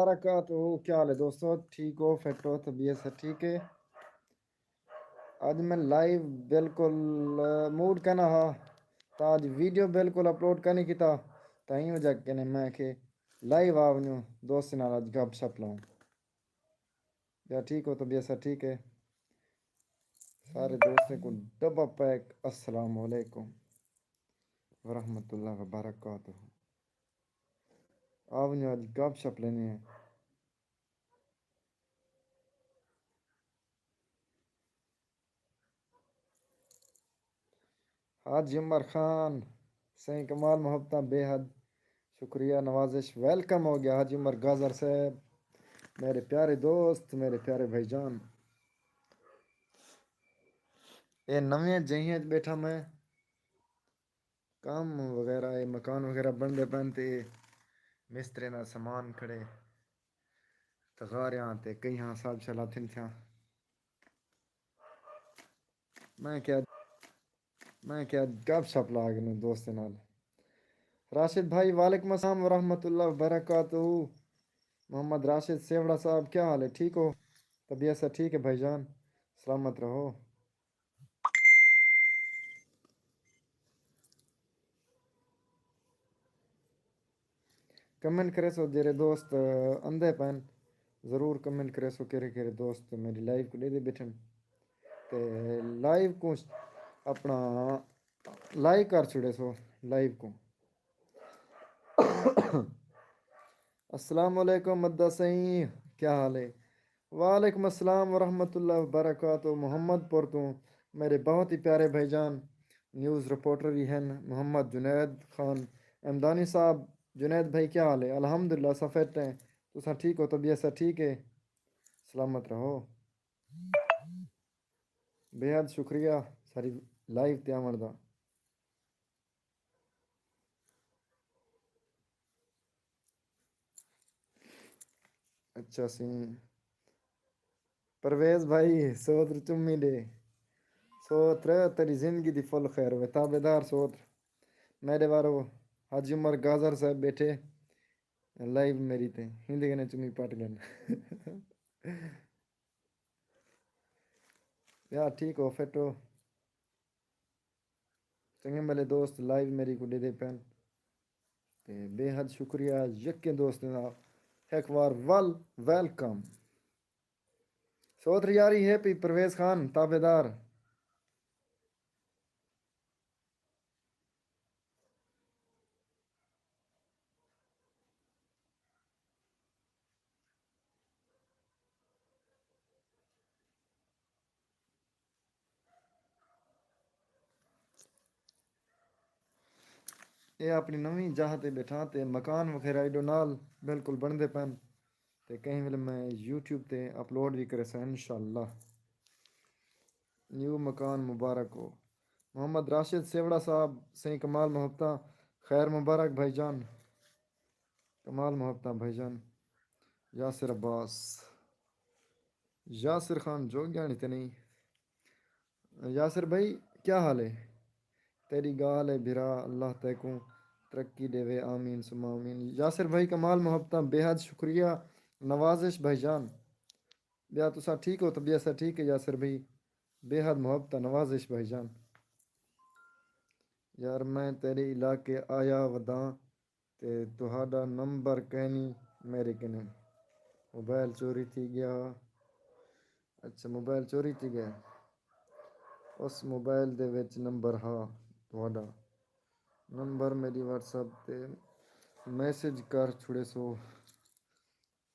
برکات ہو، کیا حال ہے دوستو؟ ٹھیک ہو؟ فٹ ہو؟ طبیعت سے ٹھیک ہے؟ آج میں لائیو بالکل موڈ کہنا ہا تا آج ویڈیو بالکل اپلوڈ کرنے کی تا تائیں وجہ کہنے میں کہ لائیو آونیو دوست نال آج گپ شپ لاؤں یا ٹھیک ہو؟ طبیعت سے ٹھیک ہے؟ سارے دوستوں کو ڈبا پیک السلام علیکم ورحمۃ اللہ وبرکاتہ. آونیو آج گپ شپ لینے ہیں. حاج عمر خان سین کمال محبتہ بے حد شکریہ نوازش. ویلکم ہو گیا حاج عمر گازر صاحب، میرے پیارے دوست، میرے پیارے بھائی جان. یہ نویں جہیاں بیٹھا میں کام وغیرہ مکان وغیرہ بنتے پہنتے مستری نہ سامان کھڑے تغاریاں تے کئی ہاں سب چلاتے تھے. میں کیا گپ شپ لاگن دوست نال. راشد بھائی وعلیکم السلام ورحمۃ اللہ وبرکاتہ. محمد راشد سیوڑا صاحب کیا حال ہے؟ ٹھیک ہو؟ طبیعت سے ٹھیک ہے بھائی جان؟ سلامت رہو. کمنٹ کرے سو جیرے دوست اندھے پہن ضرور کمنٹ کرے سو کہرے دوست میری لائف کو لے دے بیٹھن تے لائیو کو اپنا لائک کر چھڑے سو لائیو کو. السلام علیکم مدہ سہیں کیا حال ہے؟ وعلیکم السلام ورحمۃ اللہ وبرکاتہ. محمد پورتوں میرے بہت ہی پیارے بھائی جان نیوز رپورٹر بھی ہیں محمد جنید خان امدانی صاحب. جنید بھائی کیا حال ہے؟ الحمدللہ سفید ہیں تو سر ٹھیک ہو؟ طبیعت سر ٹھیک ہے؟ سلامت رہو. بے حد شکریہ ساری لائیو تے آمن دا. اچھا سی پرویز بھائی سوتر چمی دے سوتر تیری زندگی دی فل خیر ہوئے تابے دار سوتر میرے بارو حاج عمر گازر صاحب بیٹھے لائیو میری تے ہندی گنے چمی پاٹ گن. یا ٹھیک ہو فٹ ہو؟ چنگے ملے دوست لائیو میری کو دے دے پین تے بے حد شکریہ یکے دوست نا ایک بار ویلکم. سوتر یاری ہے پی پرویز خان تابے دار. یہ اپنی نویں جہاں تے بیٹھا تے مکان وغیرہ ایڈو نال بالکل بندے پین تے کہیں ویلے میں یوٹیوب تے اپلوڈ بھی کرے سا انشاءاللہ. نیو مکان مبارک ہو. محمد راشد سیوڑا صاحب سیں کمال محبتہ خیر مبارک بھائی جان. کمال محبتہ بھائی جان. یاسر عباس یاسر خان جو گیا تے نہیں. یاسر بھائی کیا حال ہے؟ تیری گال ہے بھرا اللہ تیکوں ترقی دے وے آمین سم آمین. یاسر بھائی کمال محبتہ بے حد شکریہ نوازش بھائی جان. بیا تو سا ٹھیک ہو؟ طبیعت سا ٹھیک ہے یاسر بھائی؟ بے حد محبتہ نوازش بھائی جان. یار میں تیرے علاقے آیا وداں تے تہاڈا نمبر کہنی میرے کنے موبائل چوری تھی گیا. اچھا موبائل چوری تھی گیا. اس موبائل دے وچ نمبر ہا تہاڈا نمبر میری واٹس ایپ تے میسج کر چھڑے سو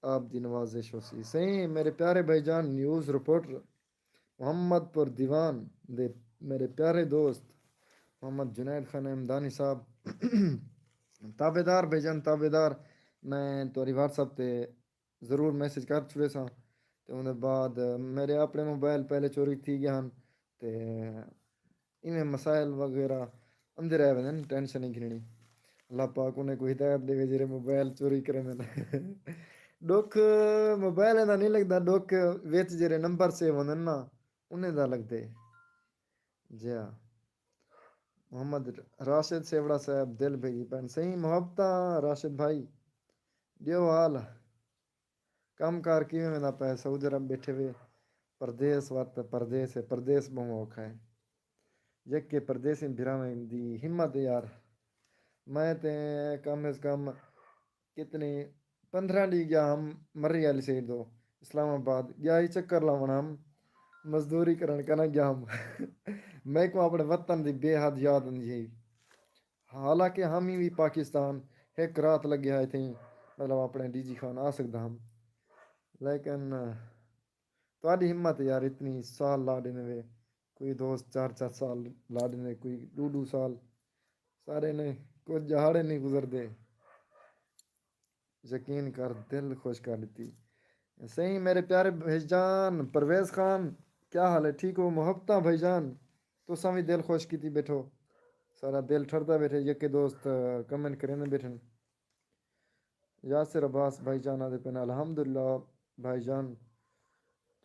آپ دی نوازش ہو سی. صحیح میرے پیارے بھائی جان نیوز رپورٹر محمد پر دیوان دے میرے پیارے دوست محمد جنید خان امدانی صاحب تابے دار بھائی جان تابے دار. میں توری واٹس ایپ تے ضرور میسج کر چھڑے سا تے ان بعد میرے اپنے موبائل پہلے چوری تھی گیا ہن تے انہیں مسائل وغیرہ اندر آئے ہوئے ٹینشن نہیں گھنی. اللہ پاک انہیں کوئی ہدایت دے جیرے موبائل چوری کرے میں ڈوک موبائل دا نہیں لگتا ڈوک ویچ جیرے نمبر سے ہوندن نا انہیں دا لگتے. جی ہاں محمد راشد سیوڑا صاحب دل بھیگی پہن صحیح محبتہ راشد بھائی دیو حال کام کار کیویں میں نہ پے سعودی عرب بیٹھے ہوئے پردیس وقت پردیس ہے پردیس بہت اوکھا ہے یک کے پردیسی بھرا میں دی ہمت یار میں تے کم از کم کتنی 15 ڈی گیا ہم مری والی سائڈ دو اسلام آباد گیا ہی چکر لاؤن ہم مزدوری کرن کنا گیا ہم میں کو اپنے وطن دی بے حد یاد نہیں حالانکہ ہم ہی بھی پاکستان ایک رات لگے آئے تھے مطلب اپنے ڈی جی خان آ سکتا ہم لیکن تاری ہمت یار اتنی سال لاڈنے وے کوئی دوست 4 سال لاڈنے کوئی 2 سال سارے نے کچھ جہاڑے نہیں گزر دے یقین کر دل خوش کر لیتی صحیح میرے پیارے بھائی جان پرویز خان کیا حال ہے ٹھیک ہو محبتہ بھائی جان تو سمی دل خوش کی تھی بیٹھو سارا دل ٹھرتا بیٹھے یک کے دوست کمنٹ کرے نہ بیٹھن یاسر عباس بھائی جان آدھے پہنا الحمدللہ بھائی جان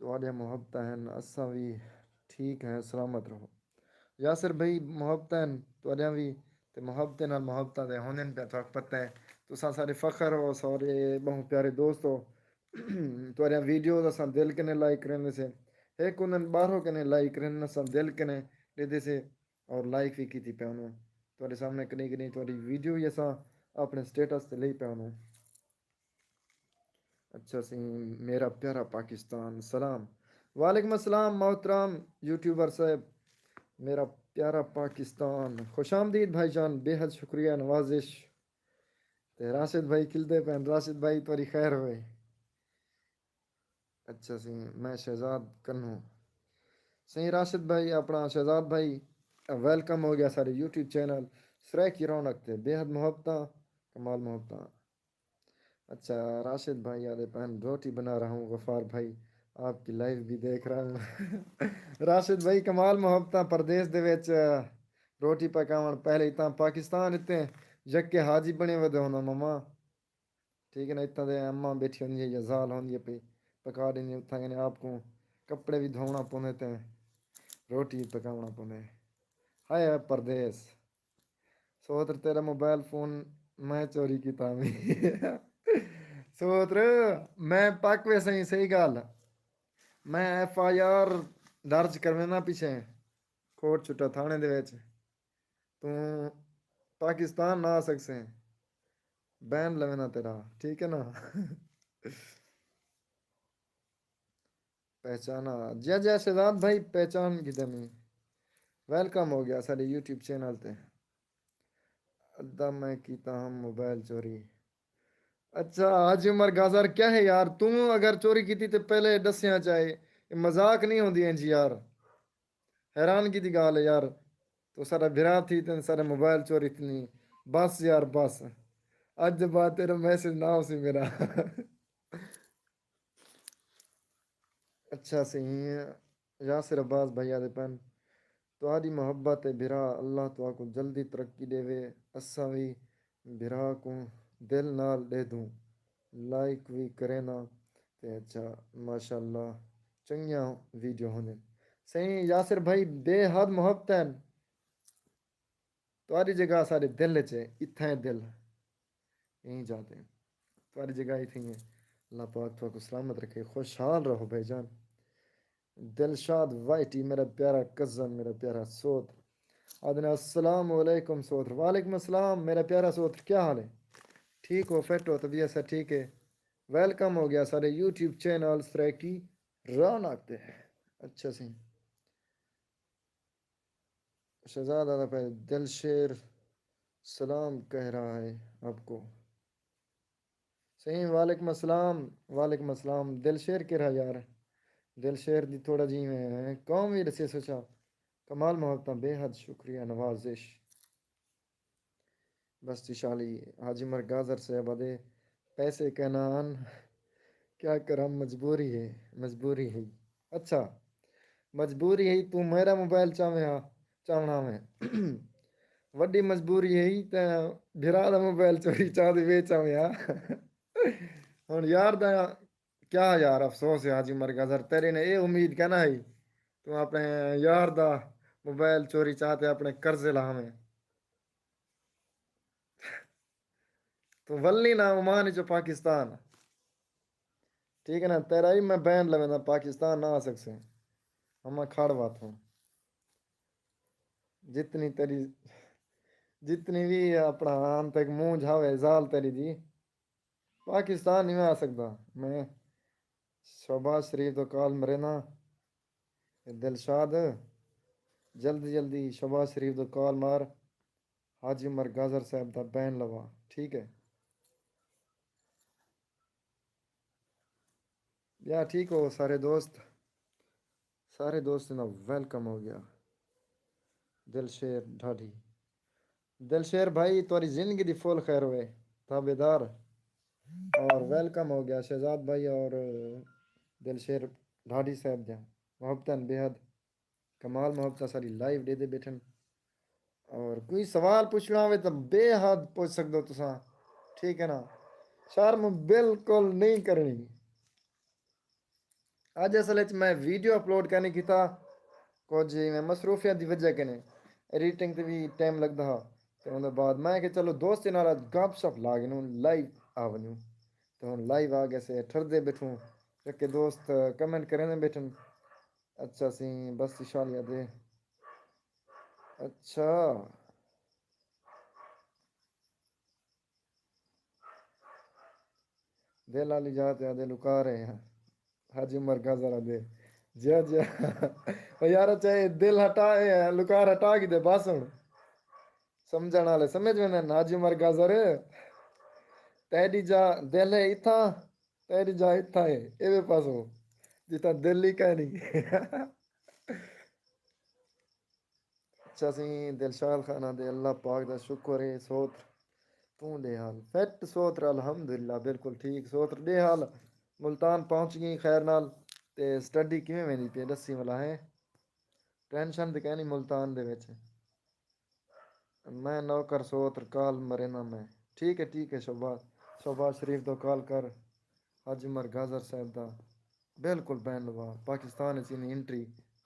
تو آدھے محبتہ ہیں اساں بھی ٹھیک ہیں سلامت رہو یاسر بھائی محبتہ ہیں تو آدھے بھی تے محبتیں نال محبتہ دے ہونے پہ تو پتہ ہے تو سارے فخر ہو سارے بہت پیارے دوست ہو تو ویڈیوز اساں دل کنے لائک کرنے سے ایک انہوں باہروں کنے لائک کرنے سا دل کنے دے سے اور لائک بھی کی تھی پہ انہوں تھوڑے سامنے کنی کنی تھوڑی ویڈیو ہی اساں اپنے سٹیٹس تے لئی پہ انہوں اچھا سی میرا پیارا پاکستان سلام وعلیکم السلام محترم یوٹیوبر صاحب میرا پیارا پاکستان خوش آمدید بھائی جان بے حد شکریہ نوازش تے راشد بھائی کھلتے پہن راشد بھائی توری خیر ہوئے اچھا سی میں شہزاد کنوں صحیح راشد بھائی اپنا شہزاد بھائی ویلکم ہو گیا سارے یوٹیوب چینل سرے کی رونق تھے بے حد محبتہ کمال محبتہ اچھا راشد بھائی آدھے پہن روٹی بنا رہا ہوں غفار بھائی آپ کی لائف بھی دیکھ رہا ہوں راشد بھائی کمال محبتہ پردیس دے وچ روٹی پکاون پہلے اتنا پاکستان اتنے یک کے حاجی بنے ودے ہونا مما ٹھیک ہے نا اتنا دے اماں بیٹھی ہوندی ہے یا زال ہوندی ہے پہ پکا دیں اتنا کہنے آپ کو کپڑے بھی دھونا پوندے تے روٹی پکاونا پوندے ہائے پردیس سوتر تیرا موبائل فون میں چوری کیتا میں سوتر میں پک وے صحیح صحیح گل میں ایف آئی آر درج کروینا پیچھے کوٹ چھٹا تھانے دے وچ تو پاکستان نہ آ سکسیں بین لوینا تیرا ٹھیک ہے نا پہچانا جے جے شہزاد بھائی پہچان کی دمی ویلکم ہو گیا سارے یوٹیوب چینل تے ادا میں کیتا ہم موبائل چوری اچھا حاجی عمر گازر کیا ہے یار تم اگر چوری کی تھی تو پہلے دسیاں چاہے یہ مذاق نہیں ہوندی ہیں جی یار حیران کی تھی گال ہے یار تو سارا بھرا تھی تے سارے موبائل چوری تھی بس یار بس اج بعد تیرا میسج نہ ہو سی میرا اچھا صحیح ہے یاسر عباس بھائی آدھے پن تہاڈی محبت ہے بھرا اللہ تو کو جلدی ترقی دے وے اساں وی بھرا کو دل نال دے دوں لائک بھی کرے نا تے اچھا ماشاء اللہ چنگیاں ویڈیو ہوندے صحیح یاسر بھائی بے حد محبت ہیں تہاڈی جگہ سارے دل چ اتھے دل یہیں جاتے ہیں تہاڈی جگہ ہی تھی ہے اللہ پاک تو کو سلامت رکھے خوشحال رہو بھائی جان دلشاد وائٹی میرا پیارا کزن میرا پیارا سوت آدنا السلام علیکم سوتر وعلیکم السلام میرا پیارا سوتر کیا حال ہے ٹھیک ہو فٹ ہو طبیعت سا ٹھیک ہے ویلکم ہو گیا سارے یوٹیوب چینل فریکی ران آتے ہیں اچھا سی شہزاد آدھا پہ دل شیر سلام کہہ رہا ہے آپ کو صحیح وعلیکم السلام وعلیکم السلام دل شیر کے رہا یار دل شیر دی تھوڑا جی میں قوم بھی رسی سوچا کمال محبتہ بے حد شکریہ نوازش بستی شالی حاجی مرگازر سے بدے پیسے کا نان کیا کرم مجبوری ہے مجبوری ہے اچھا مجبوری ہے تو میرا موبائل چاہیں ہاں چاہنا میں وڈی مجبوری ہے تے بھرا دا موبائل چوری چا دے وچ آویں ہن یار دا کیا یار افسوس ہے حاجی مرگزر تیرے نے اے امید کہنا ہے تو اپنے یار دا موبائل چوری چاہتے اپنے قرضے لاویں تو ولی نا عمان جو پاکستان ٹھیک ہے نا، تیرا ہی میں بین لگا پاکستان نہ آ سکتے ہم کھڑ بات ہوں جتنی تیری جتنی بھی اپنا آن تک منہ جھاوے زال تیری دی پاکستان نہیں میں آ سکتا میں شہباز شریف تو کال مرے نا دلشاد جلدی جلدی شہباز شریف تو کال مار حاجی عمر گازر صاحب دا بین لوا ٹھیک ہے یا ٹھیک ہو سارے دوست نا ویلکم ہو گیا دل شیر ڈھاڈی دل شیر بھائی تاری زندگی دی فل خیر ہوئے تابے دار اور ویلکم ہو گیا شہزاد بھائی اور دل شیر ڈھاڈی صاحب جان محبتاً بے حد کمال محبت ساری لائیو دے دے بیٹھن اور کوئی سوال پوچھنا ہوئے تو بے حد پوچھ سکتے ہو تساں ٹھیک ہے نا شرم بالکل نہیں کرنی اج اصل میں ویڈیو اپلوڈ کرنے کی تھا کچھ میں مصروفیت کی وجہ کے ایڈیٹنگ تے بھی ٹائم لگتا ہا تو ان بعد میں کہ چلو دوست نال گپ شپ لا کے لائیو آ ونیوں تو ہوں لائیو آ گیا سے ٹھردے بیٹھوں کہ دوست کمنٹ کریں بیٹھن اچھا سی بس شالیہ دے اچھا دل والی جات دے لکا رہے ہیں حاجی عمر گازر دے جی جی یار چاہے دل ہٹا لکار ہٹا کے دے بس ہوں سمجھن والے سمجھ میں حاجی عمر گازر تیری جا دل ہے اتھا تیری جا اتھا ہے ایویں پاسو جتا دل ہی کہ نہیں اچھا سی دلشاد خانہ دے اللہ پاک دا شکر ہے سوت تو دے حال فٹ سوتر الحمدللہ بالکل ٹھیک سوتر دے حال ملتان پہنچ گئی خیر نال تے سٹڈی کیویں ویندی پئی دسی ملا ہے ٹینشن تے کہنی ملتان دے وچ میں نوکر سوتر کال مرے نا میں ٹھیک ہے شہباز شریف تو کال کر حاجی عمر گازر صاحب دا بالکل بین لوا پاکستان چ انٹری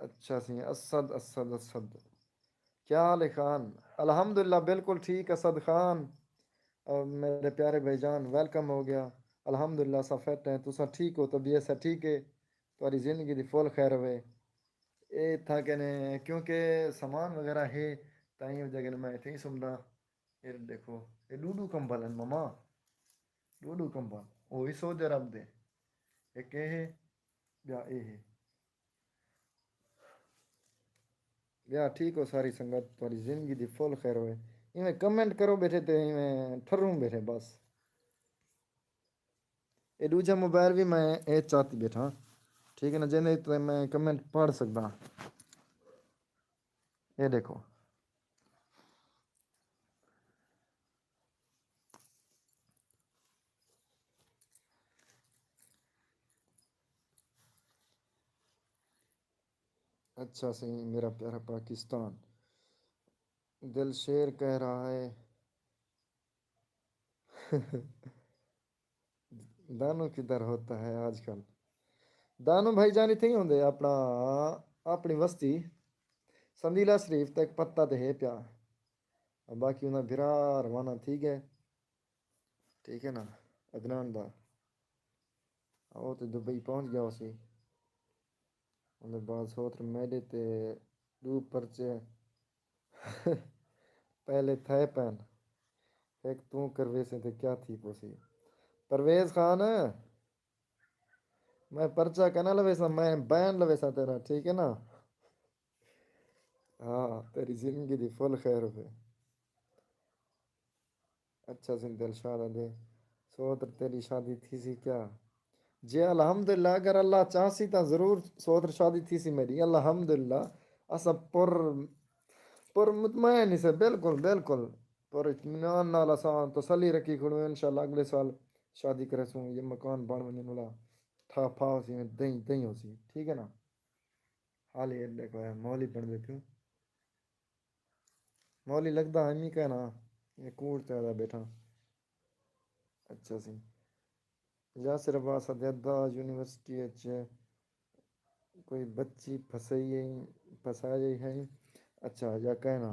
اچھا سی اسد کیا حال ہے خان الحمد للہ بالکل ٹھیک اسد خان اور میرے پیارے بھائی جان ویلکم ہو گیا الحمد للہ سب فٹ ہیں تسا ٹھیک ہو طبیعت سا ٹھیک ہے تاری زندگی دی فل خیر ہوئے اے تھا کہنے کیونکہ سامان وغیرہ ہے تائیں جگہ میں اتھی ہی سمنا یہ دیکھو یہ ڈوڈو کمبل ہیں ماما ڈوڈو کمبل وہی سو دے رب دے ایک یہ ہے یا یہ ہے یا ٹھیک ہو ساری سنگت تاری زندگی دی فل خیر ہوئے میں کمنٹ کرو بیٹھے تے میں ٹھروں بیٹھے بس یہ دوجا موبائل بھی میں یہ چاہتی بیٹھا ٹھیک ہے نا جی نہیں تو میں کمنٹ پڑھ سکتا یہ دیکھو اچھا سی میرا پیارا پاکستان دل شیر کہہ رہا ہے دانو کدھر ہوتا ہے آج کل دانو بھائی جانی تھی ہوں اپنا اپنی وستی سنیلا شریف ت ایک پتا تو ہے پیا باقی انہیں برا روانہ ٹھیک ہے نا عدنان دا وہ تو دبئی پہنچ گیا اسی ان بعد سوتر میلے تے دو پرچے پہلے تھے پین ایک تو کروے سے تھے کیا تھی پوسی پرویز خان میں پرچا کہنا لوے سا میں بین لوے سا تیرا ٹھیک ہے نا ہاں تیری زندگی دی فل خیر ہوئے اچھا سن دل شاد دے سوتر تیری شادی تھی سی کیا جی الحمد للہ اگر اللہ چاہسی تو ضرور سوتر شادی تھی سی میری الحمد للہ اسا پر مطمئن سے بالکل بالکل پر اطمینان نال اساں تسلی رکھی کھڑو انشاءاللہ اگلے سال شادی کرے سوں یہ مکان بن ونجے والا تھا پھا سی دہیں ہو سی ٹھیک ہے نا حال یہ دیکھو ہے مول ہی بن دے کیوں مولی لگدا ہے نہیں کہنا یہ کوڑ زیادہ بیٹھا اچھا سی یاسر عباس ادیدہ یونیورسٹی کوئی بچی پھسائی ہے اچھا یا کہنا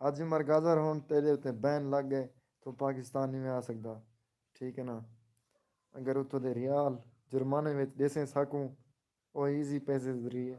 ਅੱਜ ਮਰਗਾਜ਼ਰ ਹੋਣ ਤੇਰੇ ਉੱਤੇ ਬੈਨ ਲੱਗ ਗਏ ਤੂੰ ਪਾਕਿਸਤਾਨ ਨਹੀਂ ਆ ਸਕਦਾ ਠੀਕ ਹੈ ਨਾ ਅਗਰ ਉੱਥੋਂ ਦੇ ਰਿਆਲ ਜੁਰਮਾਨੇ ਵਿੱਚ ਦੇਸੇ ਸਕੂੰ ਉਹ ਈਜ਼ੀ ਪੈਸੇ ਜ਼ਰੀਏ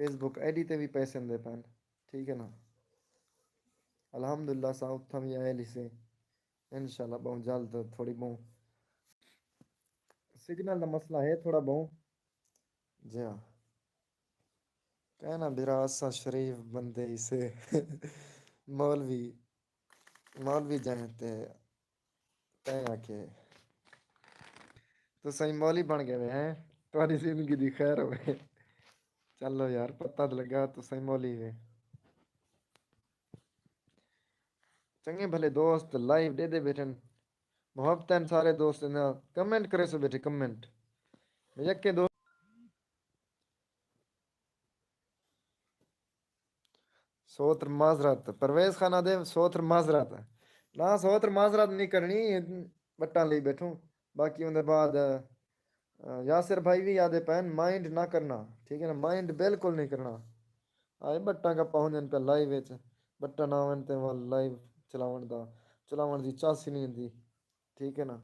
فیس بک آئی ڈی تے بھی پیسے دے پین ٹھیک ہے نا الحمدللہ سا اتھا بھی آئے لی سے انشاءاللہ بہت جلد تھوڑی بہت سگنل دا مسئلہ ہے تھوڑا بہت جی ہاں کہنا براسا شریف بندے اسے مولوی مولوی جائیں تے کہ تو صحیح مولی بن گئے ہیں تھوڑی زندگی دی خیر ہوئے چلو یار پتہ تو لگا تو صحیح مولی ہے چنگے بھلے دوست لائیو دے دے بیٹھن محبت سارے دوست کمنٹ کرے سو بیٹھے کمنٹ یک دو سوتر معذرت پرویز خانہ دے سوتر معذرت نہ سوتر معذرت نہیں کرنی بٹا لئی بیٹھوں باقی ان دے بعد یاسر بھائی بھی یادے پہن مائنڈ نہ کرنا ٹھیک ہے نا مائنڈ بالکل نہیں کرنا آئے بٹا کا پہنچ جن پہ لائیو بٹا نہ ونتے لائیو چلاون دی چاسی نہیں دی ٹھیک ہے نا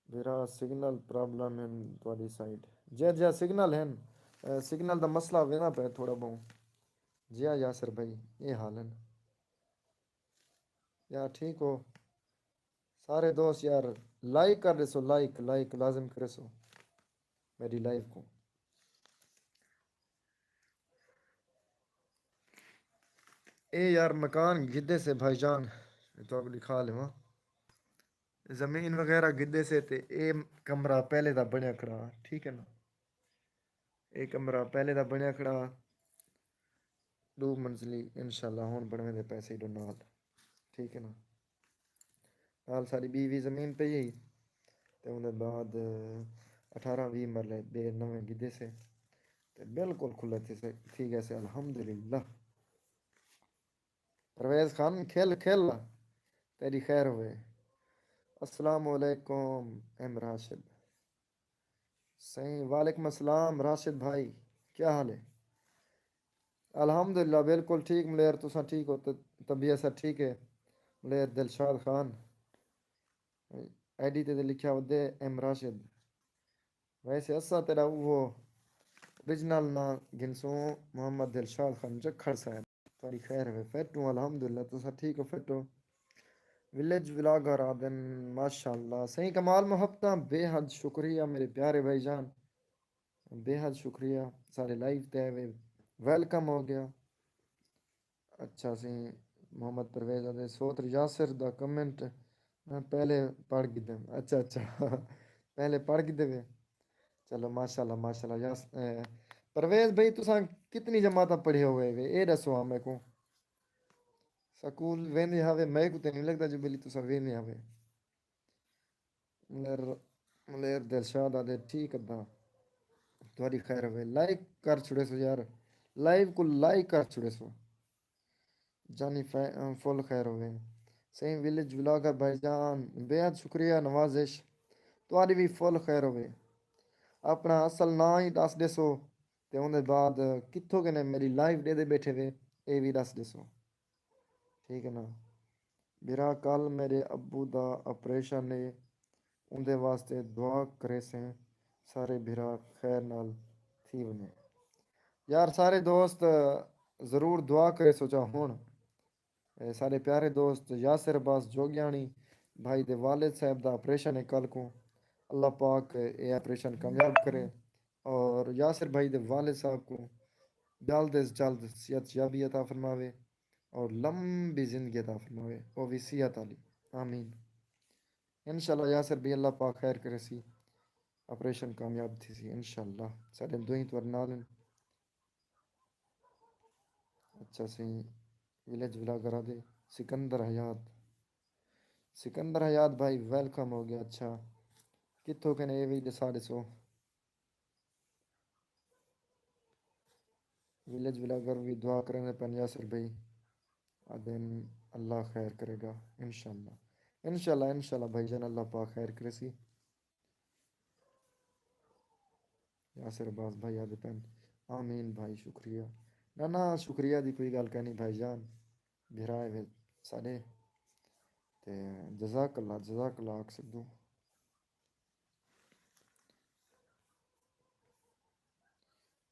میرا سگنل پرابلم ہے تھوڑی سائڈ جی جی سگنل ہے سگنل دا مسئلہ ہوئے نا پہ تھوڑا بہت جی ہاں یاسر بھائی یہ حال ہے یار ٹھیک ہو سارے دوست یار لائک کر رہے سو لائک لائک لازم کرے سو میری لائف کو اے یار مکان گدے سے بھائی جان تو اب لکھا لے وہاں زمین وغیرہ گدے سے تے اے کمرہ پہلے دا بنیا کھڑا ٹھیک ہے نا اے کمرہ پہلے دا بنیا کھڑا 2 منزلی انشاءاللہ ہون بڑھویں دے پیسے دو نال ٹھیک ہے نا نال ساری بیوی زمین پہ ہی تے ان دے بعد 18-20 مرلے دے نویں گدے سے تے بالکل کھلے تھے سے ٹھیک ہے سے الحمدللہ پرویز خان کھیل کھیل تیری خیر ہوئے السلام علیکم ایم راشد صحیح وعلیکم السلام راشد بھائی کیا حال ہے الحمدللہ بالکل ٹھیک ملیر تسا ٹھیک ہو طبیعت سا ٹھیک ہے ملیر دلشاد خان آئی ڈی تے لکھیا ہو دے ایم راشد ویسے اسا تیرا وہ اوریجنل نا گنسوں محمد دلشاد خان جکھڑ صاحب تاری خیر ہے فیٹو الحمدللہ تسا ٹھیک ہو فیٹو ولیج ولاگر آدن ماشاءاللہ صحیح کمال محبتاں بے حد شکریہ میرے پیارے بھائی جان بے حد شکریہ سارے لائف تے ہوئے ویلکم ہو گیا اچھا سی محمد پرویز آدھے سوتر یاسر دا کمنٹ پہلے پڑھ گی دیں اچھا اچھا پہلے پڑھ گی دیں چلو ماشاءاللہ ماشاءاللہ پرویز بھائی تساں کتنی جماعتیں پڑھے ہوئے اے دسو ہاں میں کو سکول ویندے ہوئے میں کو تے نہیں لگتا جو بلی تساں ویندے ہوئے ملیر دلشاد آدھے ٹھیک ادا تھوڑی خیر ہوئے لائک کر چھڑے سو یار لائیو کو لائک کر چھڑے سو جانی فل خیر ہوئے صحیح ولیج بلاگر بھائی جان بے حد شکریہ نوازش تھوڑی بھی فل خیر ہوئے اپنا اصل نا ہی دس دے سو تے ان دے بعد کتھوں کے نے میری لائف دے بیٹھے وے اے بھی دس دے سو ٹھیک ہے نا میرا کل میرے ابو دا آپریشن ہے ان دے واسطے دعا کرے سے سارے بھرا خیر نال تھی ونے یار سارے دوست ضرور دعا کرے سوچا ہون سارے پیارے دوست یاسر عباس جوگیانی بھائی دے والد صاحب دا آپریشن ہے کل کو اللہ پاک یہ آپریشن کامیاب کرے اور یاسر بھائی دے والد صاحب کو جلد از جلد صحت یابی عطا فرماوے اور لمبی زندگی عطا فرماوے وہ بھی صحت والی آمین انشاءاللہ یاسر بھی اللہ پاک خیر کرے سی آپریشن کامیاب تھی سی انشاءاللہ سارے دوئیں تو نالن اچھا سی ولیج بلا کرا دے سکندر حیات بھائی ویلکم ہو گیا اچھا کتوں کہ یہ بھی دسا دسو ولیج بلاگر بھی دعا کریں گے پن یاسر بھائی دن اللہ خیر کرے گا انشاءاللہ انشاءاللہ انشاءاللہ بھائی جان اللہ پاک خیر کرے سی یاسر باز بھائی آدھے پین آمین بھائی شکریہ نہ شکریہ دی کوئی گل کہنی بھائی جان بھرائے وے سارے تے جزاک اللہ آکھ سکدو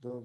2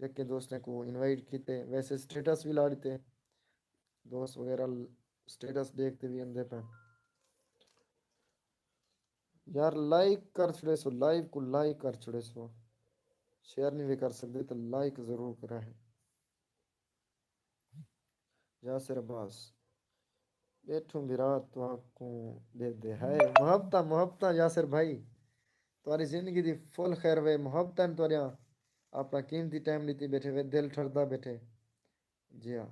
یکے دوست نے کو انوائٹ کیتے ویسے سٹیٹس بھی لا دیتے دوست وغیرہ سٹیٹس دیکھتے بھی اندے پہ یار لائک کر چھڑے سو لائیو کو لائک کر چھڑے سو شیئر نہیں بھی کر سکتے تو لائک ضرور کرا ہے یاسر عباس بیٹھوں بھی رات تو آپ کو دے دے ہے محبت یاسر بھائی تمہاری زندگی دی فل خیر وے محبت تمہارے اپنا قیمتی ٹائم لیتی بیٹھے ہوئے دل ٹھردا بیٹھے جی ہاں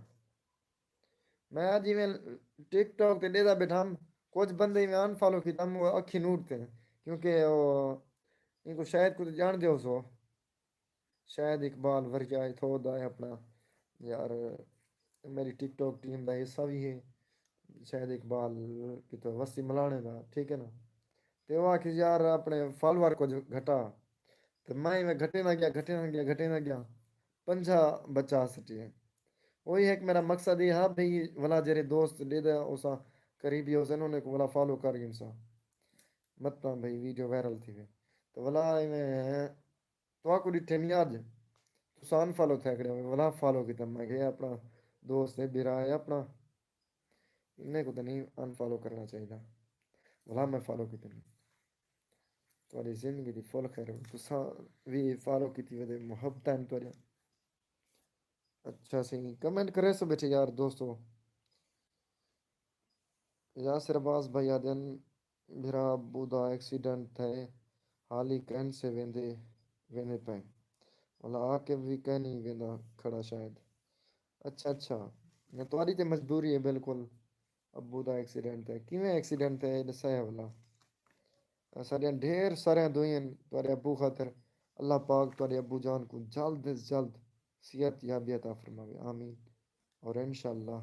میں آج ہی میں ٹک ٹاک تے دیدا بیٹھا ہم کچھ بندے میں ان فالو کیتا ہم اکھی نوڑتے ہیں کیونکہ وہ ان کو شاید کچھ جان دے سو شاید اقبال ورجائے تھو دا ہے اپنا یار میری ٹک ٹاک ٹیم دا حصہ بھی ہے شاید اقبال کی تو وسی ملانے دا ٹھیک ہے نا تو وہ کہ یار اپنے فالوور کو جو گھٹا تو میں گھٹے نہ گیا گھٹے نہ گیا گھٹے نہ گیا 50 بچا سٹی ہے وہی ہے کہ میرا مقصد یہ ہے بھئی ولا جرے دوست دے دے اسا قریبی ہو انہوں نے ولا فالو کر گئی انسان مت بھئی ویڈیو وائرل تھی وے تو ولا میں تو کو ڈٹھے نہیں آج تسان فالو تھا کرے ولا فالو کیتا میں کہ اپنا دوست ہے برا ہے اپنا انہیں کو تو نہیں ان فالو کرنا چاہیے ولا میں فالو کیتے نہیں تھوڑی زندگی دی فل خیر تساں بھی فالو کیتی ودے محبت ہیں تھوڑی اچھا سی کمنٹ کرے سو بیٹھے یار دوستو یاسر عباس بھائی دن بھرا ابو دا ایکسیڈنٹ تھے حالی کہن سے ویندے پے مطلب آ کے بھی کہہ نہیں ویندا کھڑا شاید اچھا اچھا تمہاری تے مجبوری ہے بالکل ابو دا ایکسیڈنٹ ہے کیویں ایکسیڈنٹ ہے دسیا والا ساڈیاں ڈھیر سارے دوئیں تہاڈے ابو خاطر اللہ پاک تہاڈے ابو جان کو جلد از جلد صحت یابی عطا فرماوے آمین اور انشاءاللہ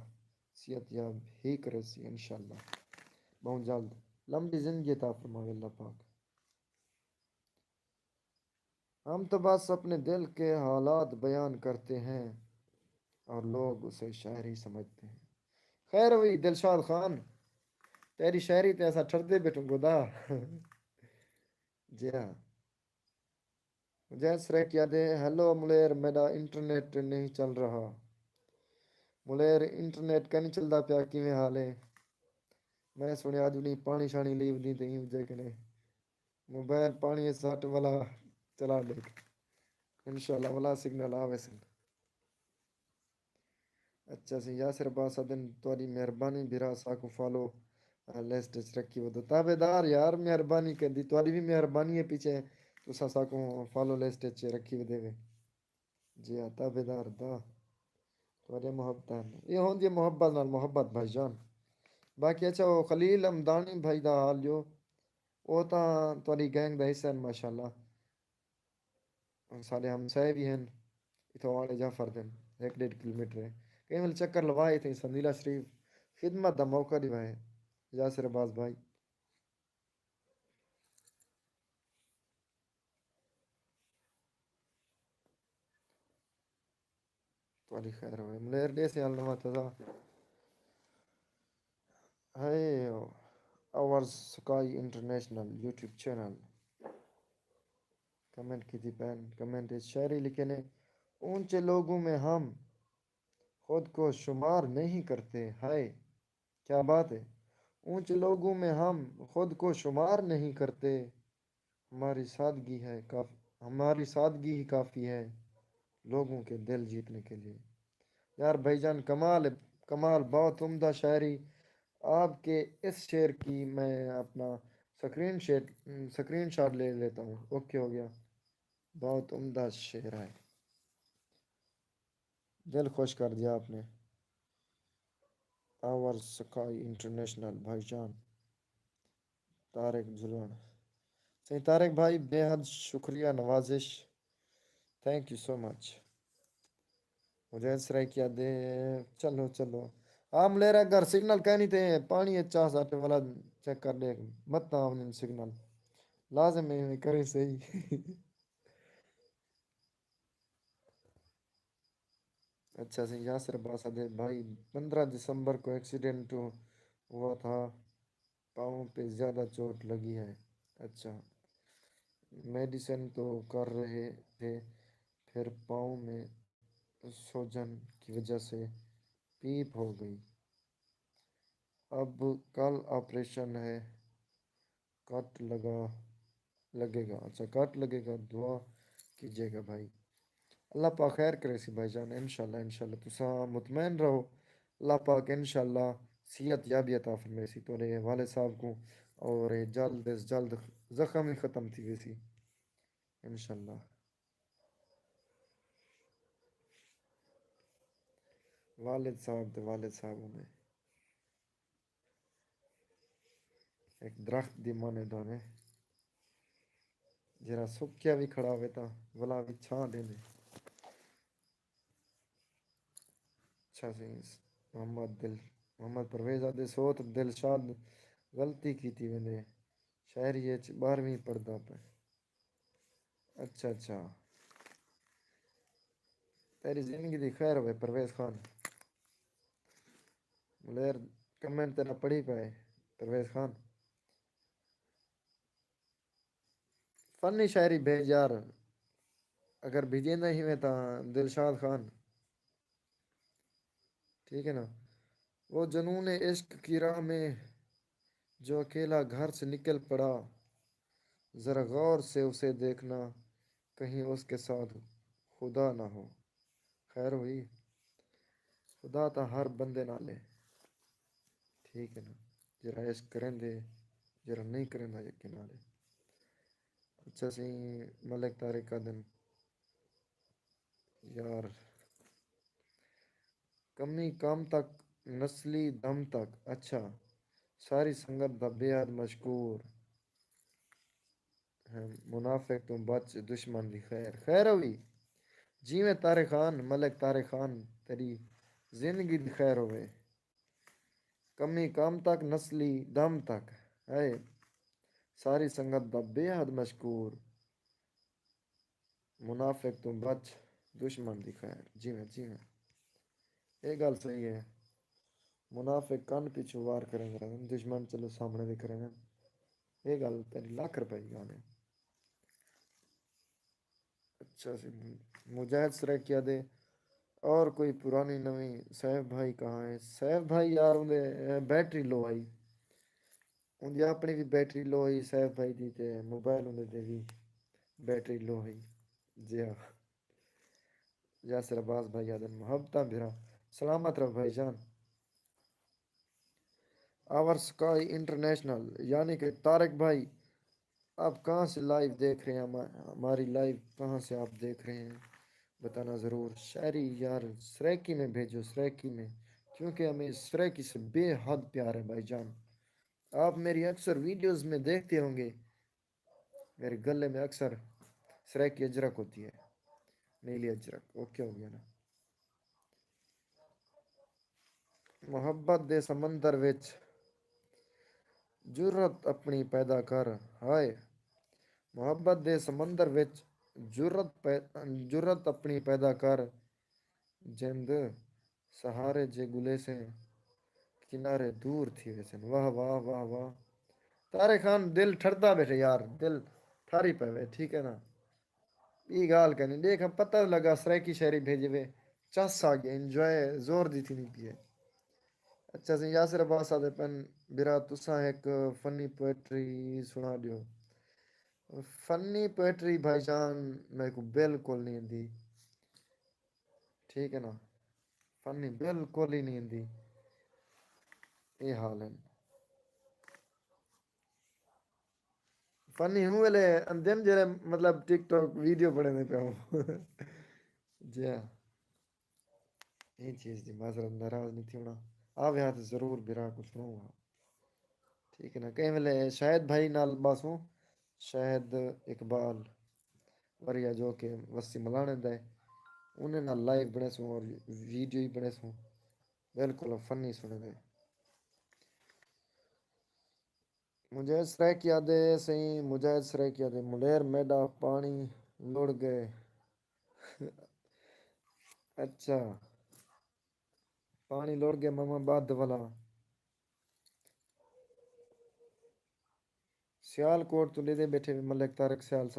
صحت یاب ہی کرے سی انشاءاللہ بہت جلد لمبی زندگی عطا فرماوے اللہ پاک ہم تو بس اپنے دل کے حالات بیان کرتے ہیں اور لوگ اسے شاعری سمجھتے ہیں خیر ہوئی دلشاد خان تیری شاعری تے ایسا ٹھردے بیٹھوں گدا جی ہاں جیس رہ کیا دے ہیلو ملیر میرا انٹرنیٹ نہیں چل رہا ملیر انٹرنیٹ کا نہیں چلتا پیا کیویں حال ہے میں سنیا اج نہیں پانی شانی لیو نہیں تے وجہ کنے موبائل پانی سٹ والا چلا دے انشاءاللہ والا سگنل آوے سے اچھا سی یاسر عباس دن تہاڈی مہربانی بھرا سا کو فالو لسٹ وچ رکھی ودو تابے دار یار مہربانی کردی تہاڈی بھی مہربانی ہے پیچھے تساں سا کو فالو لسٹ وچ رکھی ودے وے جی ہاں تابے دار دا تہاڈے محبت یہ ہوندی ہے محبت نال محبت بھائی جان باقی اچھا وہ خلیل امدانی بھائی دا حال جو وہ تاں تہاڈی گینگ دا حصہ ہیں ماشاءاللہ سارے ہمسائے بھی ہیں اتوں والے جعفر دے 1.5 کلومیٹر ہے کئی ویل چکر لوائے تھے سنیلا شریف خدمت دا موقع نبھائے یاسر عباس بھائی تہاڈی خیر ہوئے ملیر دے سے اللہ تعالی ہے our Sky International YouTube channel comment کی تھی پہن کمنٹ شاعری لکھے نے اونچے لوگوں میں ہم خود کو شمار نہیں کرتے ہائے کیا بات ہے اونچے لوگوں میں ہم خود کو شمار نہیں کرتے ہماری سادگی ہے ہماری سادگی ہی کافی ہے لوگوں کے دل جیتنے کے لیے یار بھائی جان کمال ہے کمال بہت عمدہ شاعری آپ کے اس شعر کی میں اپنا سکرین شاٹ لے لیتا ہوں اوکے ہو گیا بہت عمدہ شعر ہے دل خوش کر دیا آپ نے آور سکائی انٹرنیشنل بھائی جان طارق جلون صحیح طارق بھائی بے حد شکریہ نوازش تھینک یو سو مچ مجھے سرائی کیا دے چلو چلو ہاں ملیر گھر سگنل کہ نہیں تھے پانی چاہ ساٹے والا چیک کر لے مت نہ سگنل لازم ہے کرے صحیح اچھا سی یاسر عباس بھائی 15 دسمبر کو ایکسیڈنٹ ہوا تھا پاؤں پہ زیادہ چوٹ لگی ہے اچھا میڈیسن تو کر رہے تھے پھر پاؤں میں سوجن کی وجہ سے پیپ ہو گئی، اب کل آپریشن ہے، کٹ لگے گا، اچھا کٹ لگے گا، دعا کیجیے گا بھائی۔ اللہ پاک خیر کرے سی بھائی جان، انشاءاللہ انشاءاللہ تساں مطمئن رہو، اللہ پاک انشاءاللہ صحت یابی عطا فرمائے سی تو والد صاحب کو، اور جلد از جلد زخم ہی ختم تھی ویسی انشاءاللہ۔ والد صاحب میں ایک درخت دی مانے دانے جرا سکیا بھی کھڑا ہوئے تا ولا بھی چھاں دے دے۔ اچھا سی محمد پرویز آدھے سوت دلشاد غلطی کی تھی ویندے شہری 12ویں پڑھدا پہ۔ اچھا اچھا، تیری زندگی دی خیر ہوئے پرویز خان، ملیر کمنٹ تیرا پڑھی پائے پرویز خان، فنی شاعری بھیج یار، اگر بھیجیں نہیں ہوئے تا دلشاد خان، ٹھیک ہے نا۔ وہ جنون عشق کی راہ میں جو اکیلا گھر سے نکل پڑا، ذرا غور سے اسے دیکھنا کہیں اس کے ساتھ خدا نہ ہو۔ خیر ہوئی، خدا تا ہر بندے نالے، ٹھیک ہے نا، جرا عشق کریں دے جرا نہیں کریں دا یقین نالے۔ اچھا سی ملک طارق کا دن یار، کمی کام تک نسلی دم تک، اچھا ساری سنگت دا بے حد مشکور ہے، منافق تو بچ دشمن دی خیر خیر ہوئی، جی میں طارق خان ملک طارق خان تیری زندگی دی خیر ہوئے، کمی کام تک نسلی دم تک ہے، ساری سنگت دا بے حد مشکور، منافق تو بچ دشمن دی خیر، جی میں یہ گل صحیح ہے، منافق کن پیچھو وار کریں گے دشمن چلو سامنے بھی کریں گے، یہ گل تیری لاکھ روپے کی گل ہے۔ اچھا سی مجاہد سریکیا دے اور کوئی پرانی نویں سیف بھائی کہاں ہے؟ سیف بھائی یار اندے بیٹری لو آئی، اندی اپنی بھی بیٹری لو ہوئی سیف بھائی دی تے موبائل اندے دے بھی بیٹری لو ہوئی، جی ہاں یاسر عباس بھائی آدن محبتہ بھرا سلامت رہو بھائی جان۔ آور سکائی انٹرنیشنل یعنی کہ طارق بھائی، آپ کہاں سے لائیو دیکھ رہے ہیں؟ ہماری لائیو کہاں سے آپ دیکھ رہے ہیں بتانا ضرور، شاعری یار سریکی میں بھیجو، سریکی میں، کیونکہ ہمیں سریکی سے بے حد پیار ہے بھائی جان۔ آپ میری اکثر ویڈیوز میں دیکھتے ہوں گے میرے گلے میں اکثر سریکی اجرک ہوتی ہے، نیلی اجرک، اوکے ہو گیا نا۔ محبت دے سمندر وچ جرت اپنی پیدا کر، ہائے محبت دے سمندر وچ جرت اپنی پیدا کر، جند سہارے جے گلے سے کنارے دور تھی ویسن، واہ واہ واہ واہ، طارق خان دل ٹھردا بیٹھے یار، دل ٹھاری پہ ٹھیک ہے نا، یہ گال کرنی دیکھ پتہ لگا سریکی شہری بھیجے وے چس آ گیا، انجوائے زور دی تھی نہیں پیے۔ اچھا سی یاسر عباس آدھے پن برا تساں ایک فنی پوئٹری سنا دیو، فنی پوئٹری بھائی جان میرے کو بالکل نہیں دی، ٹھیک ہے نا، فنی بالکل ہی نہیں دی، یہ حال ہے فنی ہوں ویلے اندیم جڑے مطلب ٹک ٹاک ویڈیو بڑے نہیں پہ ہوں جی ہاں یہ چیز دی معذرت ناراض نہیں تھی ہونا، آوے ہاتھ ضرور برا کچھ سنوں گا، ٹھیک ہے نا، کہیں ویلے شاہد بھائی نال باسوں، شاہد اقبال وریا جو کہ وسی ملانے دے انہیں نال لائیو بنے سوں اور ویڈیو ہی بنے سوں، بالکل فنی سنے دے۔ مجاہد سریک یادے سہی، مجاہد سریک یادے ملیر میڈا پانی لڑ گئے اچھا پانی لڑ گیا ماما بعد والا، سیال کوٹ تو لے دے بیٹھے ملک طارق سیال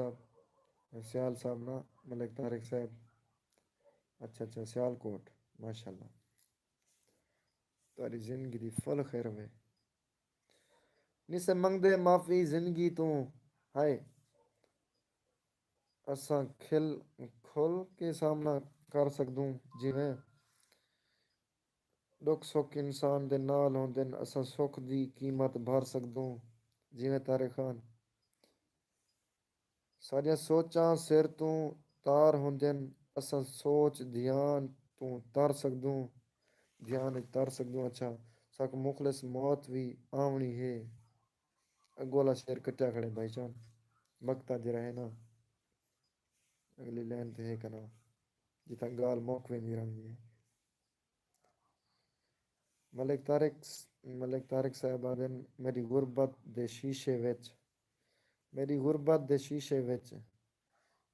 صاحب نا، ملک طارق صاحب اچھا اچھا سیال کوٹ ماشاء اللہ تاری زندگی دی فل خیر ہوئے نسے منگ دے معافی زندگی تو ہائے اساں کھل کے سامنا کر سکدوں جویں دکھ سکھ انسان دے نال ہوندے اساں سکھ دی قیمت بھر سکدوں جویں طارق خان ساڈیاں سوچاں سر تو تار ہوندن اساں سوچ دھیان تو تر سکدوں دھیان تر سکدوں اچھا سک مخلص موت بھی آونی ہے اگولا شیر کٹیا کھڑے بھائی جان مکتا جی رہے نا اگلی لائن تے ہے کنا جتھاں گال موک ویندی رہندی ہے ملک طارق صاحب آدن میری غربت دے شیشے وچ میری غربت دے شیشے وچ